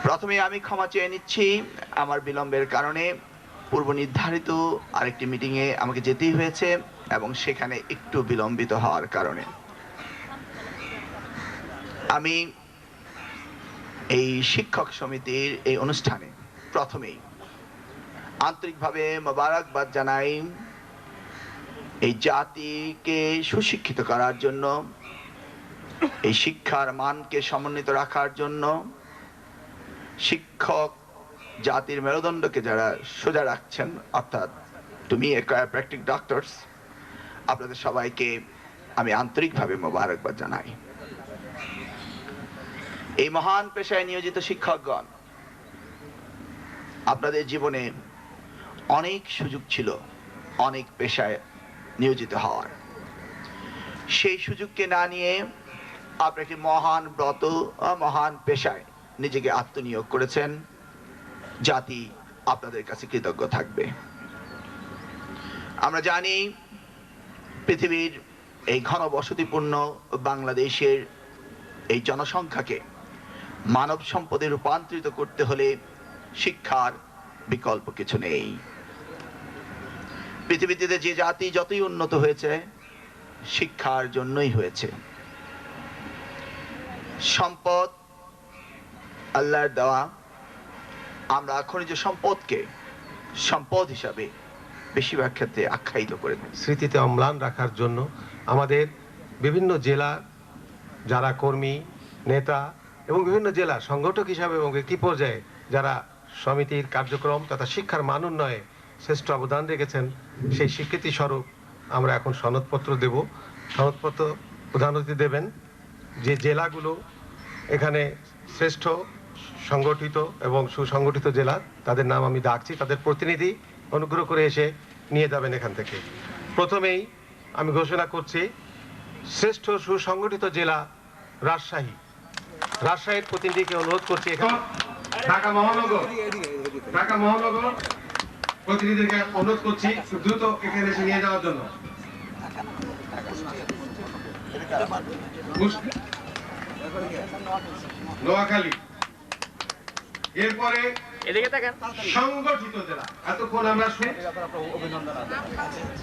প্রথমে আমি ক্ষমা চেয়ে নিচ্ছি আমার বিলম্বের কারণে। পূর্ব নির্ধারিত আরেকটি মিটিংয়ে আমাকে যেতেই হয়েছে এবং সেখানে একটু বিলম্বিত হওয়ার কারণে। আমি এই শিক্ষক সমিতির এই অনুষ্ঠানে প্রথমেই আন্তরিকভাবে মোবারকবাদ জানাই এই জাতিকে সুশিক্ষিত করার জন্য, এই শিক্ষার মানকে সমন্বিত রাখার জন্য, শিক্ষক জাতির মেরুদণ্ডকে যারা সোজা রাখছেন, অর্থাৎ তুমি chiropractic ডক্টরস, আপনাদের সবাইকে আমি আন্তরিকভাবে মোবারকবাদ জানাই। এই মহান পেশায় নিয়োজিত শিক্ষকগণ, আপনাদের জীবনে অনেক সুযোগ ছিল অনেক পেশায় নিয়োজিত হওয়ার। সেই সুযোগকে না নিয়ে আপনারা একটি মহান ব্রত মহান পেশায় নিজেকে আত্মনিয়োগ করেছেন। জাতি আপনাদের কাছে কৃতজ্ঞ থাকবে। আমরা জানি পৃথিবীর এই ঘনবসতিপূর্ণ বাংলাদেশের এই জনসংখ্যাকে মানব সম্পদে রূপান্তরিত করতে হলে শিক্ষার বিকল্প কিছু নেই। পৃথিবীতে যে জাতি যতই উন্নত হয়েছে শিক্ষার জন্যই হয়েছে। সম্পদ আল্লাহর দেওয়া, আমরা খনিজ সম্পদকে সম্পদ হিসাবে বেশিরভাগ ক্ষেত্রে আখ্যায়িত করে থাকি।
স্মৃতিতে অম্লান রাখার জন্য আমাদের বিভিন্ন জেলার যারা কর্মী, নেতা এবং বিভিন্ন জেলা সংগঠক হিসাবে এবং ব্যক্তি পর্যায়ে যারা সমিতির কার্যক্রম তথা শিক্ষার মান উন্নয়নে শ্রেষ্ঠ অবদান রেখেছেন, সেই স্বীকৃতি স্বরূপ আমরা এখন সনদপত্র দেব। সনদপত্র প্রধান অতিথি দেবেন। যে জেলাগুলো এখানে শ্রেষ্ঠ সংগঠিত এবং সুসংগঠিত জেলা, তাদের নাম আমি ডাকছি, তাদের প্রতিনিধি অনুগ্রহ করে এসে নিয়ে যাবেন এখান থেকে। প্রথমেই আমি ঘোষণা করছি শ্রেষ্ঠ সুসংগঠিত জেলা রাজশাহী। রাজশাহীর প্রতিনিধিকে অনুরোধ করছি এখানে। ঢাকা মহানগর প্রতিনিধিকে অনুরোধ করছি দ্রুত এখানে এসে নিয়ে যাওয়ার জন্য। নোয়াখালী, এরপরে সংগঠিত জেলা এতক্ষণ আমরা শুনি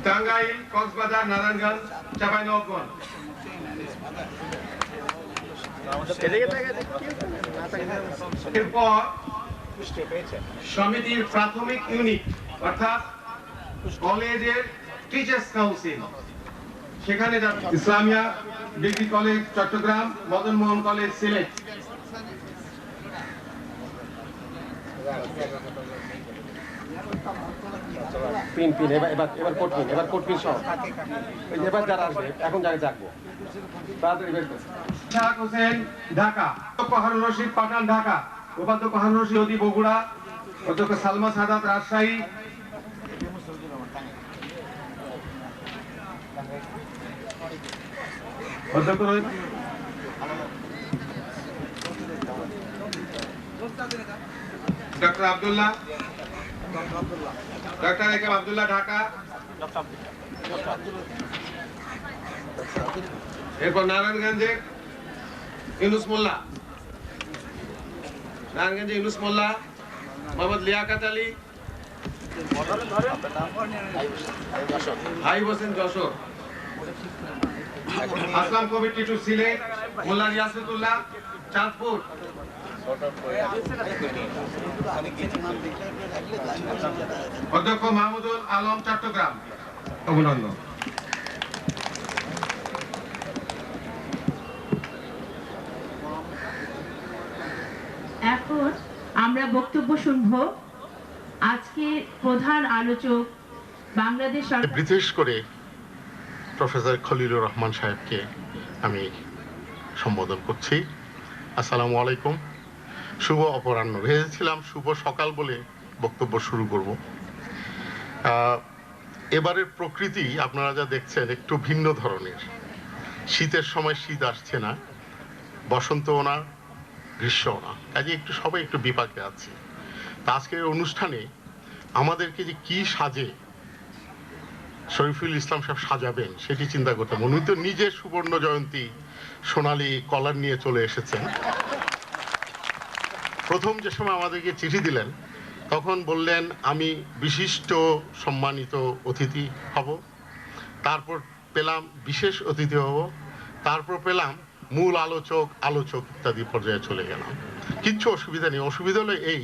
টাঙ্গাইল, কক্সবাজার, নারায়ণগঞ্জ, চাঁপাইনবাবগঞ্জ। এরপর সমিতির প্রাথমিক ইউনিট অর্থাৎ কলেজের টিচার্স কাউন্সিল, সেখানে Islamia degree college Chittagong, Madan Mohan college Sylhet. Pin pin এবার এবার এবার কোট পিন এবার কোট পিন সহ এই যে এবার যারা আসবে এখন যাকে ডাকবো তাড়াতাড়ি বের করুন। শাহাদ হোসেন ঢাকা, অধ্যক্ষ হারুন রশিদ পাঠান ঢাকা, উপাধ্যক্ষ হারুন রশিদ অতি বগুড়া, অধ্যক্ষ সালমা সাদাত রাজশাহী, অধ্যক্ষ ডক্টর আব্দুল্লাহ, ডক্টর এ কে আব্দুল্লাহ ঢাকা। এরপর নারায়ণগঞ্জে ইউনুস মোল্লা, নারায়ণগঞ্জে ইউনুস মোল্লা, মোহাম্মদ লিয়াকত আলী, আইব হোসেন যশোর, আসলাম কবির টিটু সিলেট, মোল্লা রিয়াসুদ্দৌলা চাঁদপুর, অধ্যক্ষ মাহমুদুল আলম চট্টগ্রাম। অভিনন্দন।
এখন আমরা বক্তব্য শুনব। আজকে প্রধান আলোচক বাংলাদেশ সরকার।
বিশেষ করে প্রফেসর খলিলুর রহমান সাহেবকে আমি সম্বোধন করছি। আসসালামু আলাইকুম, শুভ অপরাহ্ন। ভেবেছিলাম শুভ সকাল বলে বক্তব্য শুরু করব। এবারের প্রকৃতি আপনারা যা দেখছেন একটু ভিন্ন ধরনের। শীতের সময় শীত আসছে না, বসন্তও না, গ্রীষ্মও না, কাজে একটু সবাই একটু বিপাকে আছে। তা আজকের অনুষ্ঠানে আমাদেরকে যে কি সাজে শরীফুল ইসলাম সাহেব সাজাবেন সেটি চিন্তা করতাম। উনি তো নিজে সুবর্ণ জয়ন্তী সোনালী কলার নিয়ে চলে এসেছেন। প্রথম যে সময় আমাদেরকে চিঠি দিলেন তখন বললেন আমি বিশিষ্ট সম্মানিত অতিথি হব, তারপর পেলাম বিশেষ অতিথি হব, তারপর পেলাম মূল আলোচক ইত্যাদি পর্যায়ে চলে গেলাম। কিচ্ছু অসুবিধা নেই। অসুবিধা হলো এই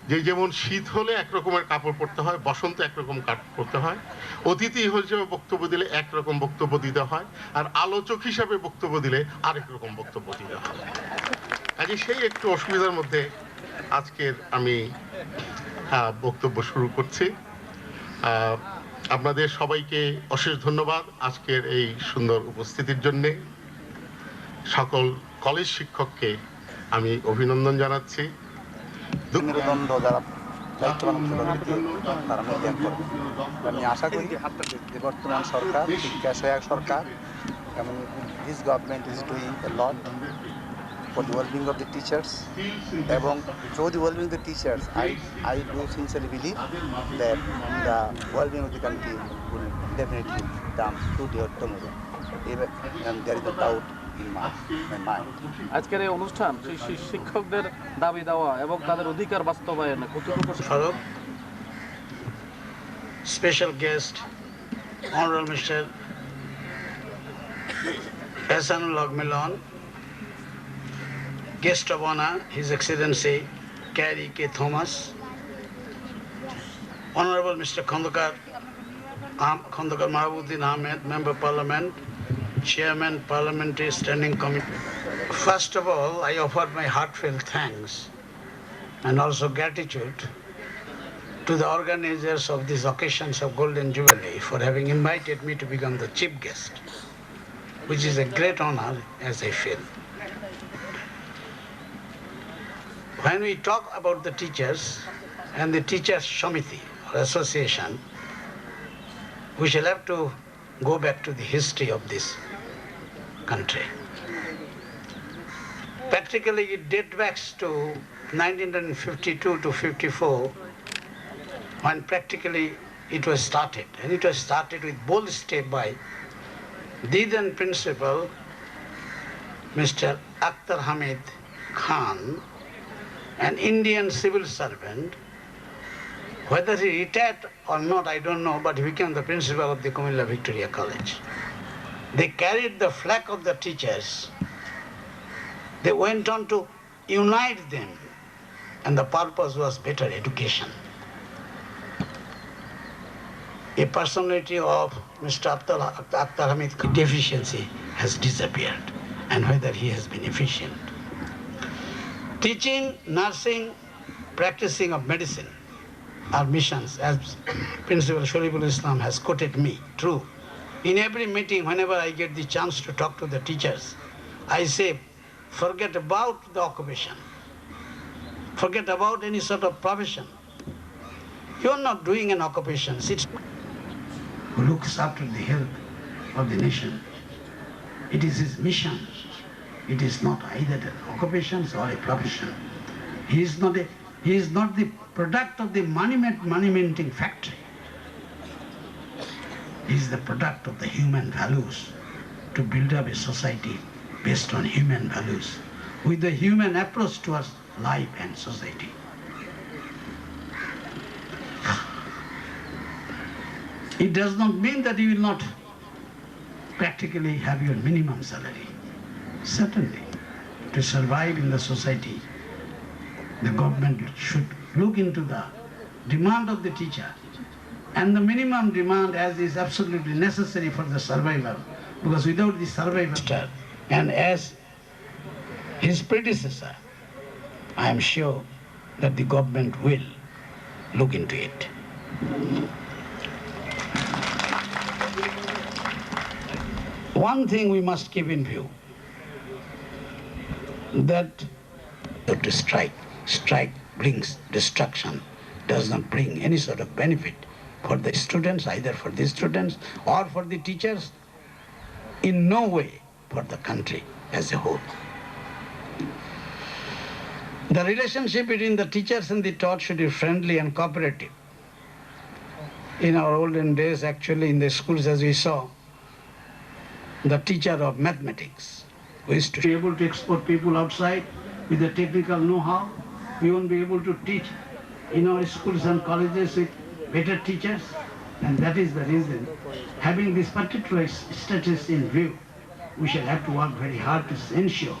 যে যেমন শীত হলে একরকমের কাপড় পরতে হয়, বসন্ত একরকম কাপড় পরতে হয়, অতিথি হিসেবে বক্তব্য দিলে একরকম বক্তব্য দিতে হয়, আর আলোচক হিসাবে বক্তব্য দিলে আরেক রকম বক্তব্য দিতে হয়। কাজে সেই একটু অসুবিধার মধ্যে আজকের আমি বক্তব্য শুরু করছি। আপনাদের সবাইকে অশেষ ধন্যবাদ আজকের এই সুন্দর উপস্থিতির জন্যে। সকল কলেজ শিক্ষককে আমি অভিনন্দন জানাচ্ছি।
মেরুদণ্ড যারা দায়িত্ব পালন তারা মূল্যায়ন করবে। আমি আশা করি যে বর্তমান সরকার শিক্ষা সহায়ক সরকার এবং this government is doing a lot for the well-being of the teachers, এবং through the well-being of the teachers, I do sincerely believe that the well-being of the country will definitely come today or tomorrow, and there is no doubt in my mind.
আজকের এই অনুষ্ঠান শিক্ষকদের দাবি দেওয়া এবং তাদের অধিকার বাস্তবায়নে কতটুকু
সরব special guest honourable mister Ehsanul Haque Milon, guest of honor, His Excellency Carey K. Thomas, Honorable Mr. Khondokar Mahabuddin Ahmed, Member Parliament, Chairman Parliamentary Standing Committee. First of all, I offer my heartfelt thanks and also gratitude to the organizers of these occasions of Golden Jubilee for having invited me to become the chief guest, which is a great honor as I feel. When we talk about the teachers and the Teachers Samiti or Association, we shall have to go back to the history of this country. Practically, it dates back to 1952 to 54, when practically it was started. And it was started with bold step by the then principal, Mr. Akhtar Hamid Khan, an Indian civil servant. Whether he retired or not, I don't know, but he became the principal of the Kumilla Victoria College. They carried the flag of the teachers. They went on to unite them, and the purpose was better education. A personality of Mr. Akhtar Hamid Khan deficiency has disappeared, and whether he has been efficient. Teaching, nursing, practicing of medicine our missions, as Principal Shariful Islam has quoted me, true. In every meeting, whenever I get the chance to talk to the teachers, I say, forget about the occupation. Forget about any sort of profession. You are not doing an occupation. Who looks after the health of the nation. It is his mission. It is not either an occupation or a profession. He is not the product of the money-minting factory. He is the product of the human values to build up a society based on human values with the human approach towards life and society. It does not mean that you will not practically have your minimum salary. Certainly, to survive in the society, the government should look into the demand of the teacher and the minimum demand as is absolutely necessary for the survival, because without the survival, and as his predecessor, I am sure that the government will look into it. One thing we must keep in view, that to strike brings destruction, does not bring any sort of benefit for the students, either for the students or for the teachers, in no way for the country as a whole. The relationship between the teachers and the taught should be friendly and cooperative. In our olden days, actually in the schools, as we saw, the teacher of mathematics who used to be able to export people outside with the technical know-how, we won't be able to teach in our schools and colleges with better teachers, and that is the reason. Having this particular status in view, we shall have to work very hard to ensure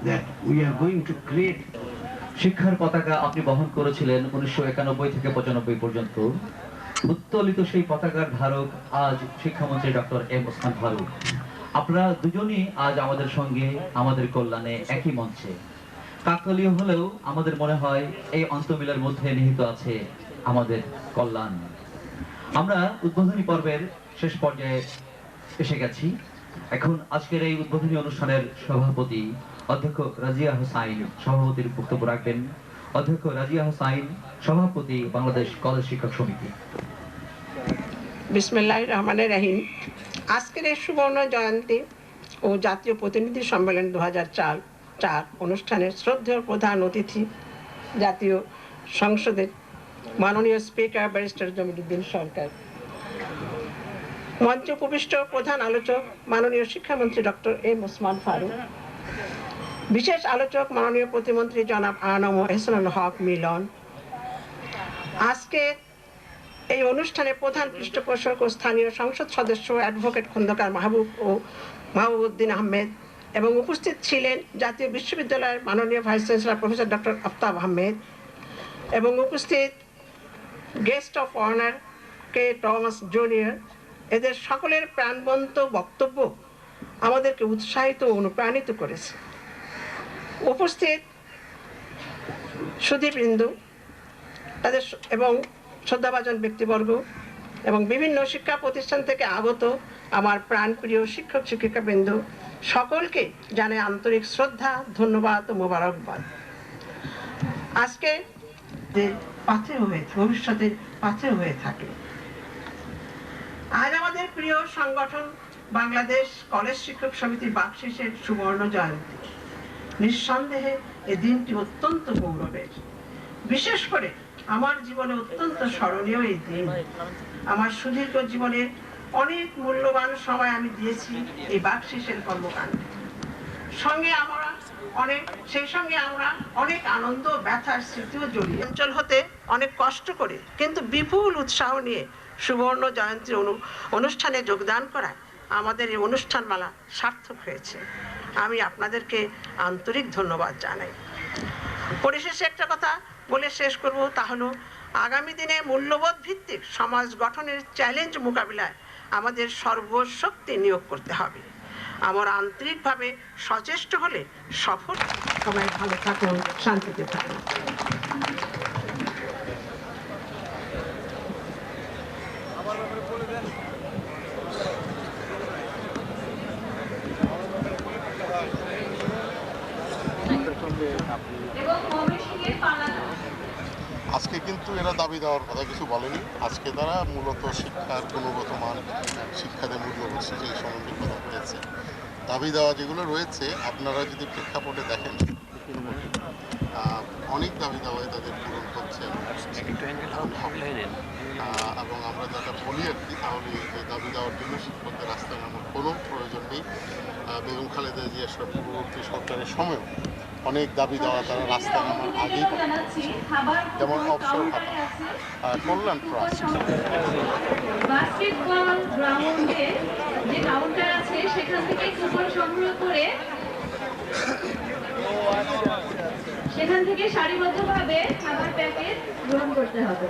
that we are going to create.
শিক্ষার পতাকা আপনি বহন করেছিলেন 1991 থেকে 95 পর্যন্ত। উত্তোলিত সেই পতাকার ধারক আজ শিক্ষামন্ত্রী ডক্টর এম ওসমান ফারুক। আপনারা দুজনই আজ আমাদের সঙ্গে আমাদের কল্যাণে একই মঞ্চে। কাকতালীয় হলেও আমাদের মনে হয় এই অন্তমিলের মধ্যে নিহিত আছে আমাদের কল্যাণ। আমরা উদ্বোধনী পর্বের শেষ পর্যায়ে এসে গেছি। এখন আজকের এই উদ্বোধনী অনুষ্ঠানের সভাপতি অধ্যক্ষ রাজিয়া হোসাইন সভাপতির বক্তব্য রাখবেন। অধ্যক্ষ রাজিয়া হোসাইন, সভাপতি বাংলাদেশ কলেজ শিক্ষক সমিতি।
বিসমিল্লাহির রহমানির রহিম। আজকের এই সুবর্ণ জয়ন্তী ও জাতীয় প্রতিনিধি সম্মেলন 2004 অনুষ্ঠানের শ্রদ্ধেয় প্রধান অতিথি জাতীয় সংসদের মাননীয় স্পিকার ব্যারিস্টার জমিরুদ্দিন সরকার, মঞ্চে উপবিষ্ট প্রধান আলোচক মাননীয় শিক্ষামন্ত্রী ডক্টর এম ওসমান ফারুক, বিশেষ আলোচক মাননীয় প্রতিমন্ত্রী জনাব আনম এহসানুল হক মিলন। আজকে এই অনুষ্ঠানে প্রধান পৃষ্ঠপোষক ও স্থানীয় সংসদ সদস্য অ্যাডভোকেট খন্দকার মাহবুবউদ্দিন আহমেদ এবং উপস্থিত ছিলেন জাতীয় বিশ্ববিদ্যালয়ের মাননীয় vice chancellor professor doctor Aftab Ahmed এবং উপস্থিত guest of honour K Thomas junior. এদের সকলের প্রাণবন্ত বক্তব্য আমাদেরকে উৎসাহিত ও অনুপ্রাণিত করেছে। উপস্থিত সুধীবৃন্দ তাদের এবং শ্রদ্ধাভাজন ব্যক্তিবর্গ এবং বিভিন্ন শিক্ষা প্রতিষ্ঠান থেকে আগত আমার প্রাণপ্রিয় শিক্ষক শিক্ষিকাবৃন্দ, সকলকে জানাই আন্তরিক শ্রদ্ধা, ধন্যবাদ ও মোবারকবাদ। আজকে যে পাথে হয়ে ভবিষ্যতে পাথে হয়ে থাকে, আজ আমাদের প্রিয় সংগঠন বাংলাদেশ কলেজ শিক্ষক সমিতি বাকশিসের সুবর্ণ জয়ন্তী। নিঃসন্দেহে এই দিনটি অত্যন্ত গৌরবের। বিশেষ করে আমার জীবনে অত্যন্ত স্মরণীয় এই দিন। আমার সুদীর্ঘ জীবনের অনেক মূল্যবান সময় আমি দিয়েছি এই বাকশিসের কর্মকাণ্ডে। সেই সঙ্গে আমরা অনেক আনন্দ, ব্যথার স্মৃতিও জড়িয়ে অঞ্চল হতে অনেক কষ্ট করে কিন্তু বিপুল উৎসাহ নিয়ে সুবর্ণ জয়ন্তীর অনুষ্ঠানে যোগদান করায় আমাদের এই অনুষ্ঠানমালা সার্থক হয়েছে। আমি আপনাদেরকে আন্তরিক ধন্যবাদ জানাই। পরিশেষে একটা কথা বলে শেষ করব, তা হলো আগামী দিনে মূল্যবোধ ভিত্তিক সমাজ গঠনের চ্যালেঞ্জ মোকাবিলায় আমাদের সর্বশক্তি নিয়োগ করতে হবে। আমরা আন্তরিকভাবে সচেষ্ট হলে সফল। সবাই ভালো থাকুন, শান্তিতে থাকুন।
আজকে কিন্তু এরা দাবি দেওয়ার কথা কিছু বলেনি। আজকে তারা মূলত শিক্ষার গুণগত মান, শিক্ষাতে মূল্যবোধ যে সম্বন্ধে কথা বলেছে। দাবি দেওয়া যেগুলো রয়েছে আপনারা যদি প্রেক্ষাপটে দেখেন, অনেক দাবি দেওয়ায় তাদের পূরণ হচ্ছে এবং আমরা যারা বলি আর কি, তাহলে এই দাবি দেওয়ার জন্য শিক্ষকদের রাস্তায় নামার কোনো প্রয়োজন নেই। বেগম খালেদা জিয়া পূর্ববর্তী সরকারের সময়ও অনেক দাবি দেওয়া তারা রাস্তায় নামার আগেই যেমন অবসর ভাতা, কল্যাণ ট্রাস্ট।
বাস্কেটবল গ্রাউন্ডে যে কাউন্টার আছে সেখান থেকে কুপন সংগ্রহ করে সেখান থেকে সারিবদ্ধভাবে খাবার প্যাকেট গ্রহণ করতে হবে।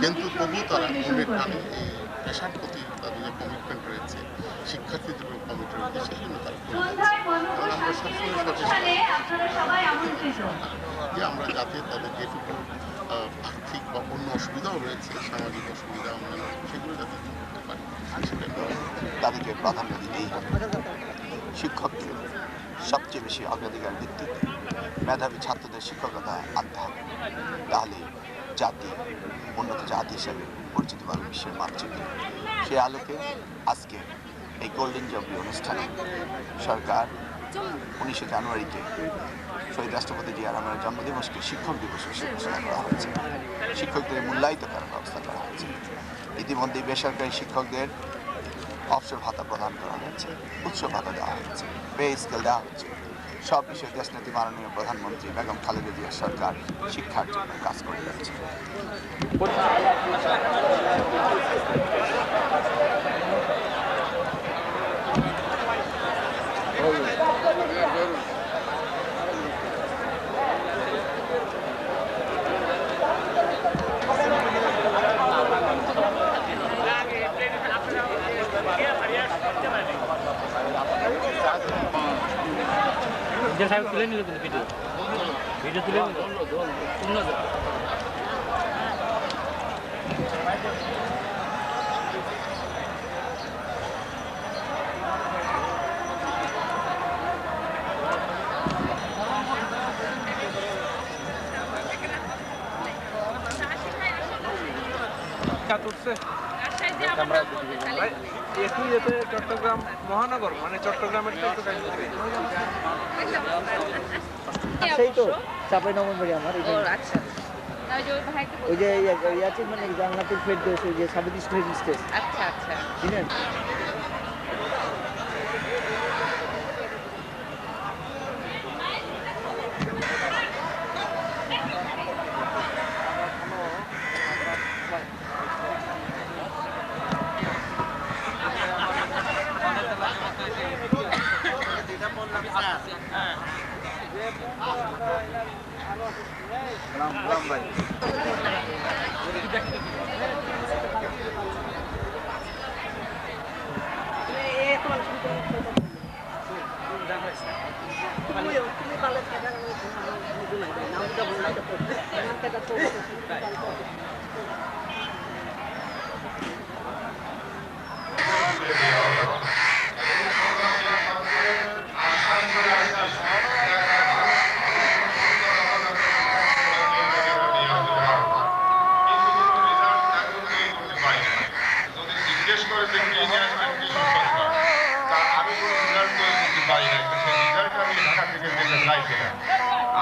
কিন্তু তবু তারা মনের টানে এই পেশার প্রতি তাদের যে কমিটমেন্ট রয়েছে, শিক্ষার্থীদের কমিটি রয়েছে, সেই জন্য তারা আমরা সবসময় যে আমরা যাতে তাদের যেটুকু আর্থিক বা অন্য অসুবিধাও রয়েছে, সামাজিক অসুবিধা অন্যান্য সেগুলো যাতে করতে পারি,
তাদেরকে প্রাধান্য দিতেই হবে। শিক্ষককে সবচেয়ে বেশি অগ্রাধিকার ভিত্তিতে মেধাবী ছাত্রদের শিক্ষকতায় আনতে হবে, তাহলে জাতি উন্নত জাতি হিসেবে পরিচিত পাবে বিশ্বের মানচিত্রে। সেই আলোকে আজকে এই গোল্ডেন জুবলি অনুষ্ঠানে সরকার 19শে জানুয়ারিকে শহীদ রাষ্ট্রপতি জিয়া রহমানের জন্মদিবসকে শিক্ষক দিবস হিসেবে ঘোষণা করা হয়েছে। শিক্ষকদের মূল্যায়িত করার ব্যবস্থা করা হয়েছে। ইতিমধ্যে বেসরকারি শিক্ষকদের অবসর ভাতা প্রদান করা হয়েছে, উৎসব ভাতা দেওয়া হয়েছে, পে স্কেল দেওয়া হচ্ছে। সব বিষয়ে দেশনেত্রী মাননীয় প্রধানমন্ত্রী বেগম খালেদা জিয়া সরকার শিক্ষার জন্য কাজ করে যাচ্ছে।
সাহেব তুলে নিল কিন্তু ভিডিও তুলে নিল।
চট্টগ্রাম মহানগর মানে চট্টগ্রামের
সেই তো চাপাই নগরবাড়ি আমার
আচ্ছা
ওই যে আছে মানে জান্নাতুল ফেরদৌস, ওই যে সাবেক স্টেজ।
আচ্ছা আচ্ছা
চিনেন?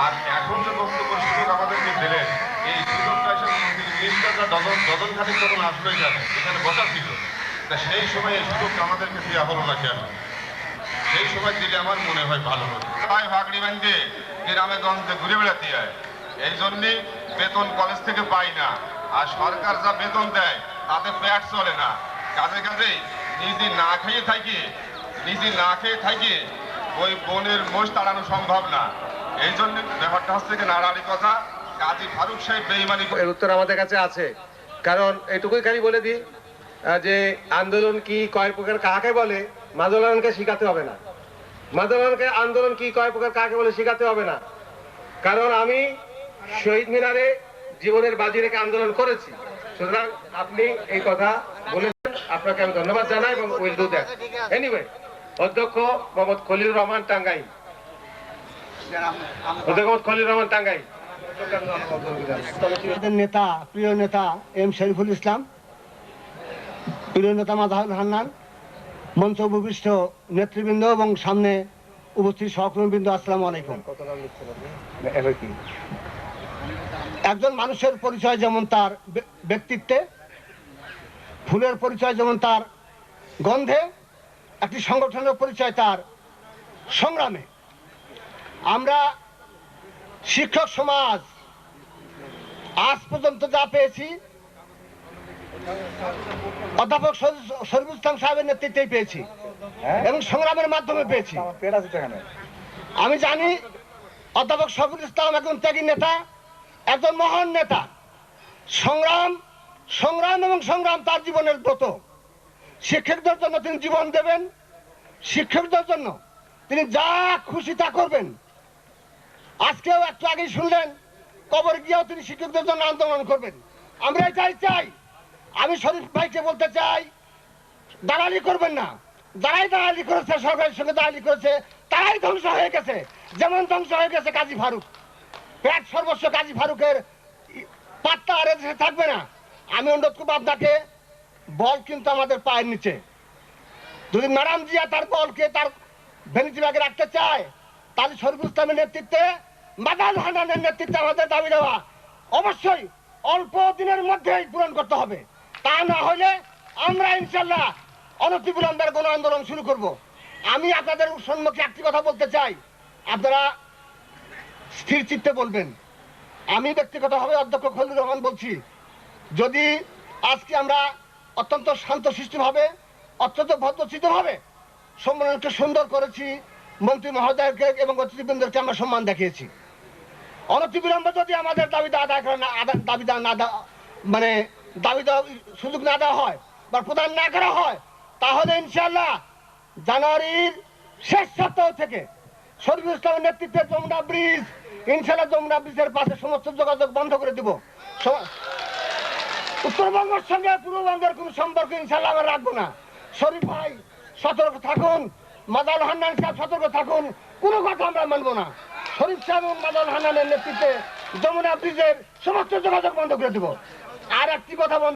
আর এখন যে বক্তব্য সুযোগ আমাদেরকে দিলেন, এই সুযোগটা মিনিস্টাররা দদন খানিক তখন আসলোই যাবে, এখানে বসা ছিল, তা সেই সময় এই সুযোগটা আমাদেরকে দেওয়া হলো না কেন? সেই সময় দিলে আমার মনে হয় ভালো হতো। তাই ভাগড়ি ব্যাংকে গ্রামে গঞ্জে ঘুরে বেড়াতে হয়, এই জন্যে বেতন কলেজ থেকে পাই না। আর সরকার যা বেতন দেয় তাতে পেট চলে না। কাজে কাজেই নিজে না খেয়ে থাকি ওই বোনের মোষ তাড়ানো সম্ভব না। এই জন্য ব্যাপারটা হচ্ছে কি নাড়ালি কথা, কাজী ফারুক সাহেব বেঈমানি।
এর উত্তর আমাদের কাছে আছে, কারণ এইটুকুই খালি বলে দিই যে আন্দোলন কি কয় প্রকার কাকে বলে মাদলানকে শিখাতে হবে না, মাদলানকে আন্দোলন কি কয় প্রকার কাকে বলে শিখাতে হবে না, কারণ আমি শহীদ মিনারে জীবনের বাজি রেখে আন্দোলন করেছি। সুতরাং আপনি এই কথা বলেছেন, আপনাকে আমি ধন্যবাদ জানাই এবং উইল ডু দ্যাট। এনিওয়ে, অধ্যক্ষ মোহাম্মদ খলিলুর রহমান টাঙ্গাইল, অধ্যক্ষ মোহাম্মদ খলিলুর রহমান টাঙ্গাইল।
নেতা, প্রিয় নেতা এম শরীফুল ইসলাম, প্রিয় নেতা মাজাহুল হান্নান, মঞ্চ উপবিষ্ট নেতৃবৃন্দ এবং সামনে উপস্থিত সহকর্মীবৃন্দ, আসসালামু আলাইকুম। একজন মানুষের পরিচয় যেমন তার ব্যক্তিত্বে, ফুলের পরিচয় যেমন তার গন্ধে, একটি সংগঠনের পরিচয় তার সংগ্রামে। আমরা শিক্ষক সমাজ আজ পর্যন্ত যা পেয়েছি অধ্যাপক শরীফুল ইসলাম সাহেবের নেতৃত্বেই পেয়েছি এবং সংগ্রামের মাধ্যমে পেয়েছি। আমি জানি অধ্যাপক শরীফুল ইসলাম একজন ত্যাগী নেতা, একজন মহান নেতা। সংগ্রাম সংগ্রাম এবং সংগ্রাম তার জীবনের ব্রত। শিক্ষকদের জন্য তিনি জীবন দেবেন, শিক্ষকদের জন্য তিনি যা খুশি তা করবেন। আজকেও একটু আগেই শুনলেন কবর গিয়েও তিনি শিক্ষকদের জন্য আন্দোলন করবেন। আমরা এটাই চাই। আমি শরীফ ভাইকে বলতে চাই, দালালি করবেন না। যারাই দালালি করেছে, সরকারের সঙ্গে দালালি করেছে, তারাই ধ্বংস হয়ে গেছে। যেমন ধ্বংস হয়ে গেছে কাজী ফারুক, পেট সর্বস্ব কাজী ফারুকের পাত্তা আর এদেশে থাকবে না। আমি অনুরোধ করবো আপনাকে, বল কিন্তু আমাদের পায়ের নিচে। যদি ম্যাডাম জিয়া তার বলকে তার ভ্যানিটি ব্যাগে রাখতে চায়, তাহলে শরীফুল ইসলামের নেতৃত্বে, মাদাল হান্নানের নেতৃত্বে আমাদের দাবি দেওয়া অবশ্যই অল্প দিনের মধ্যেই পূরণ করতে হবে। তা না হলে আমরা ইনশাল্লাহ অনতিবিলম্বে গণ আন্দোলন শুরু করব। আমি আপনাদের সম্মুখে একটি কথা বলতে চাই, আপনারা স্থির চিত্তে বলবেন। আমি ব্যক্তিগতভাবে অধ্যক্ষ খলিলুর রহমান বলছি, যদি আজকে আমরা অত্যন্ত শান্তশিষ্টভাবে, অত্যন্ত ভদ্রচিত্তভাবে সম্মেলনকে সুন্দর করেছি, মন্ত্রী মহোদয়কে এবং অতিথিবৃন্দকে আমরা সম্মান দেখিয়েছি, অনতিবিলম্বে যদি আমাদের দাবিদা আদায় করা দাবিদা না মানে দাবি দেওয়া সুযোগ না দেওয়া হয় বা প্রদান না করা হয়, তাহলে ইনশাআল্লাহ জানুয়ারির শেষ সপ্তাহ থেকে শরীফুল ইসলামের নেতৃত্বে যমুনা ব্রিজ, ইনশাআল্লাহ যমুনা ব্রিজের পাশে সমস্ত যোগাযোগ বন্ধ করে দিব। উত্তরবঙ্গের সঙ্গে পূর্ববঙ্গের কোন সম্পর্ক ইনশাআল্লাহ আমরা রাখবো না। শরীফ ভাই সতর্ক থাকুন, মাদাল হান্নান সাহেব সতর্ক থাকুন, কোনো কথা আমরা মানবো না। শরীফ সাহেব এবং মাদাল হান্নানের নেতৃত্বে যমুনা ব্রিজের সমস্ত যোগাযোগ বন্ধ করে দেব। আর একটি কথা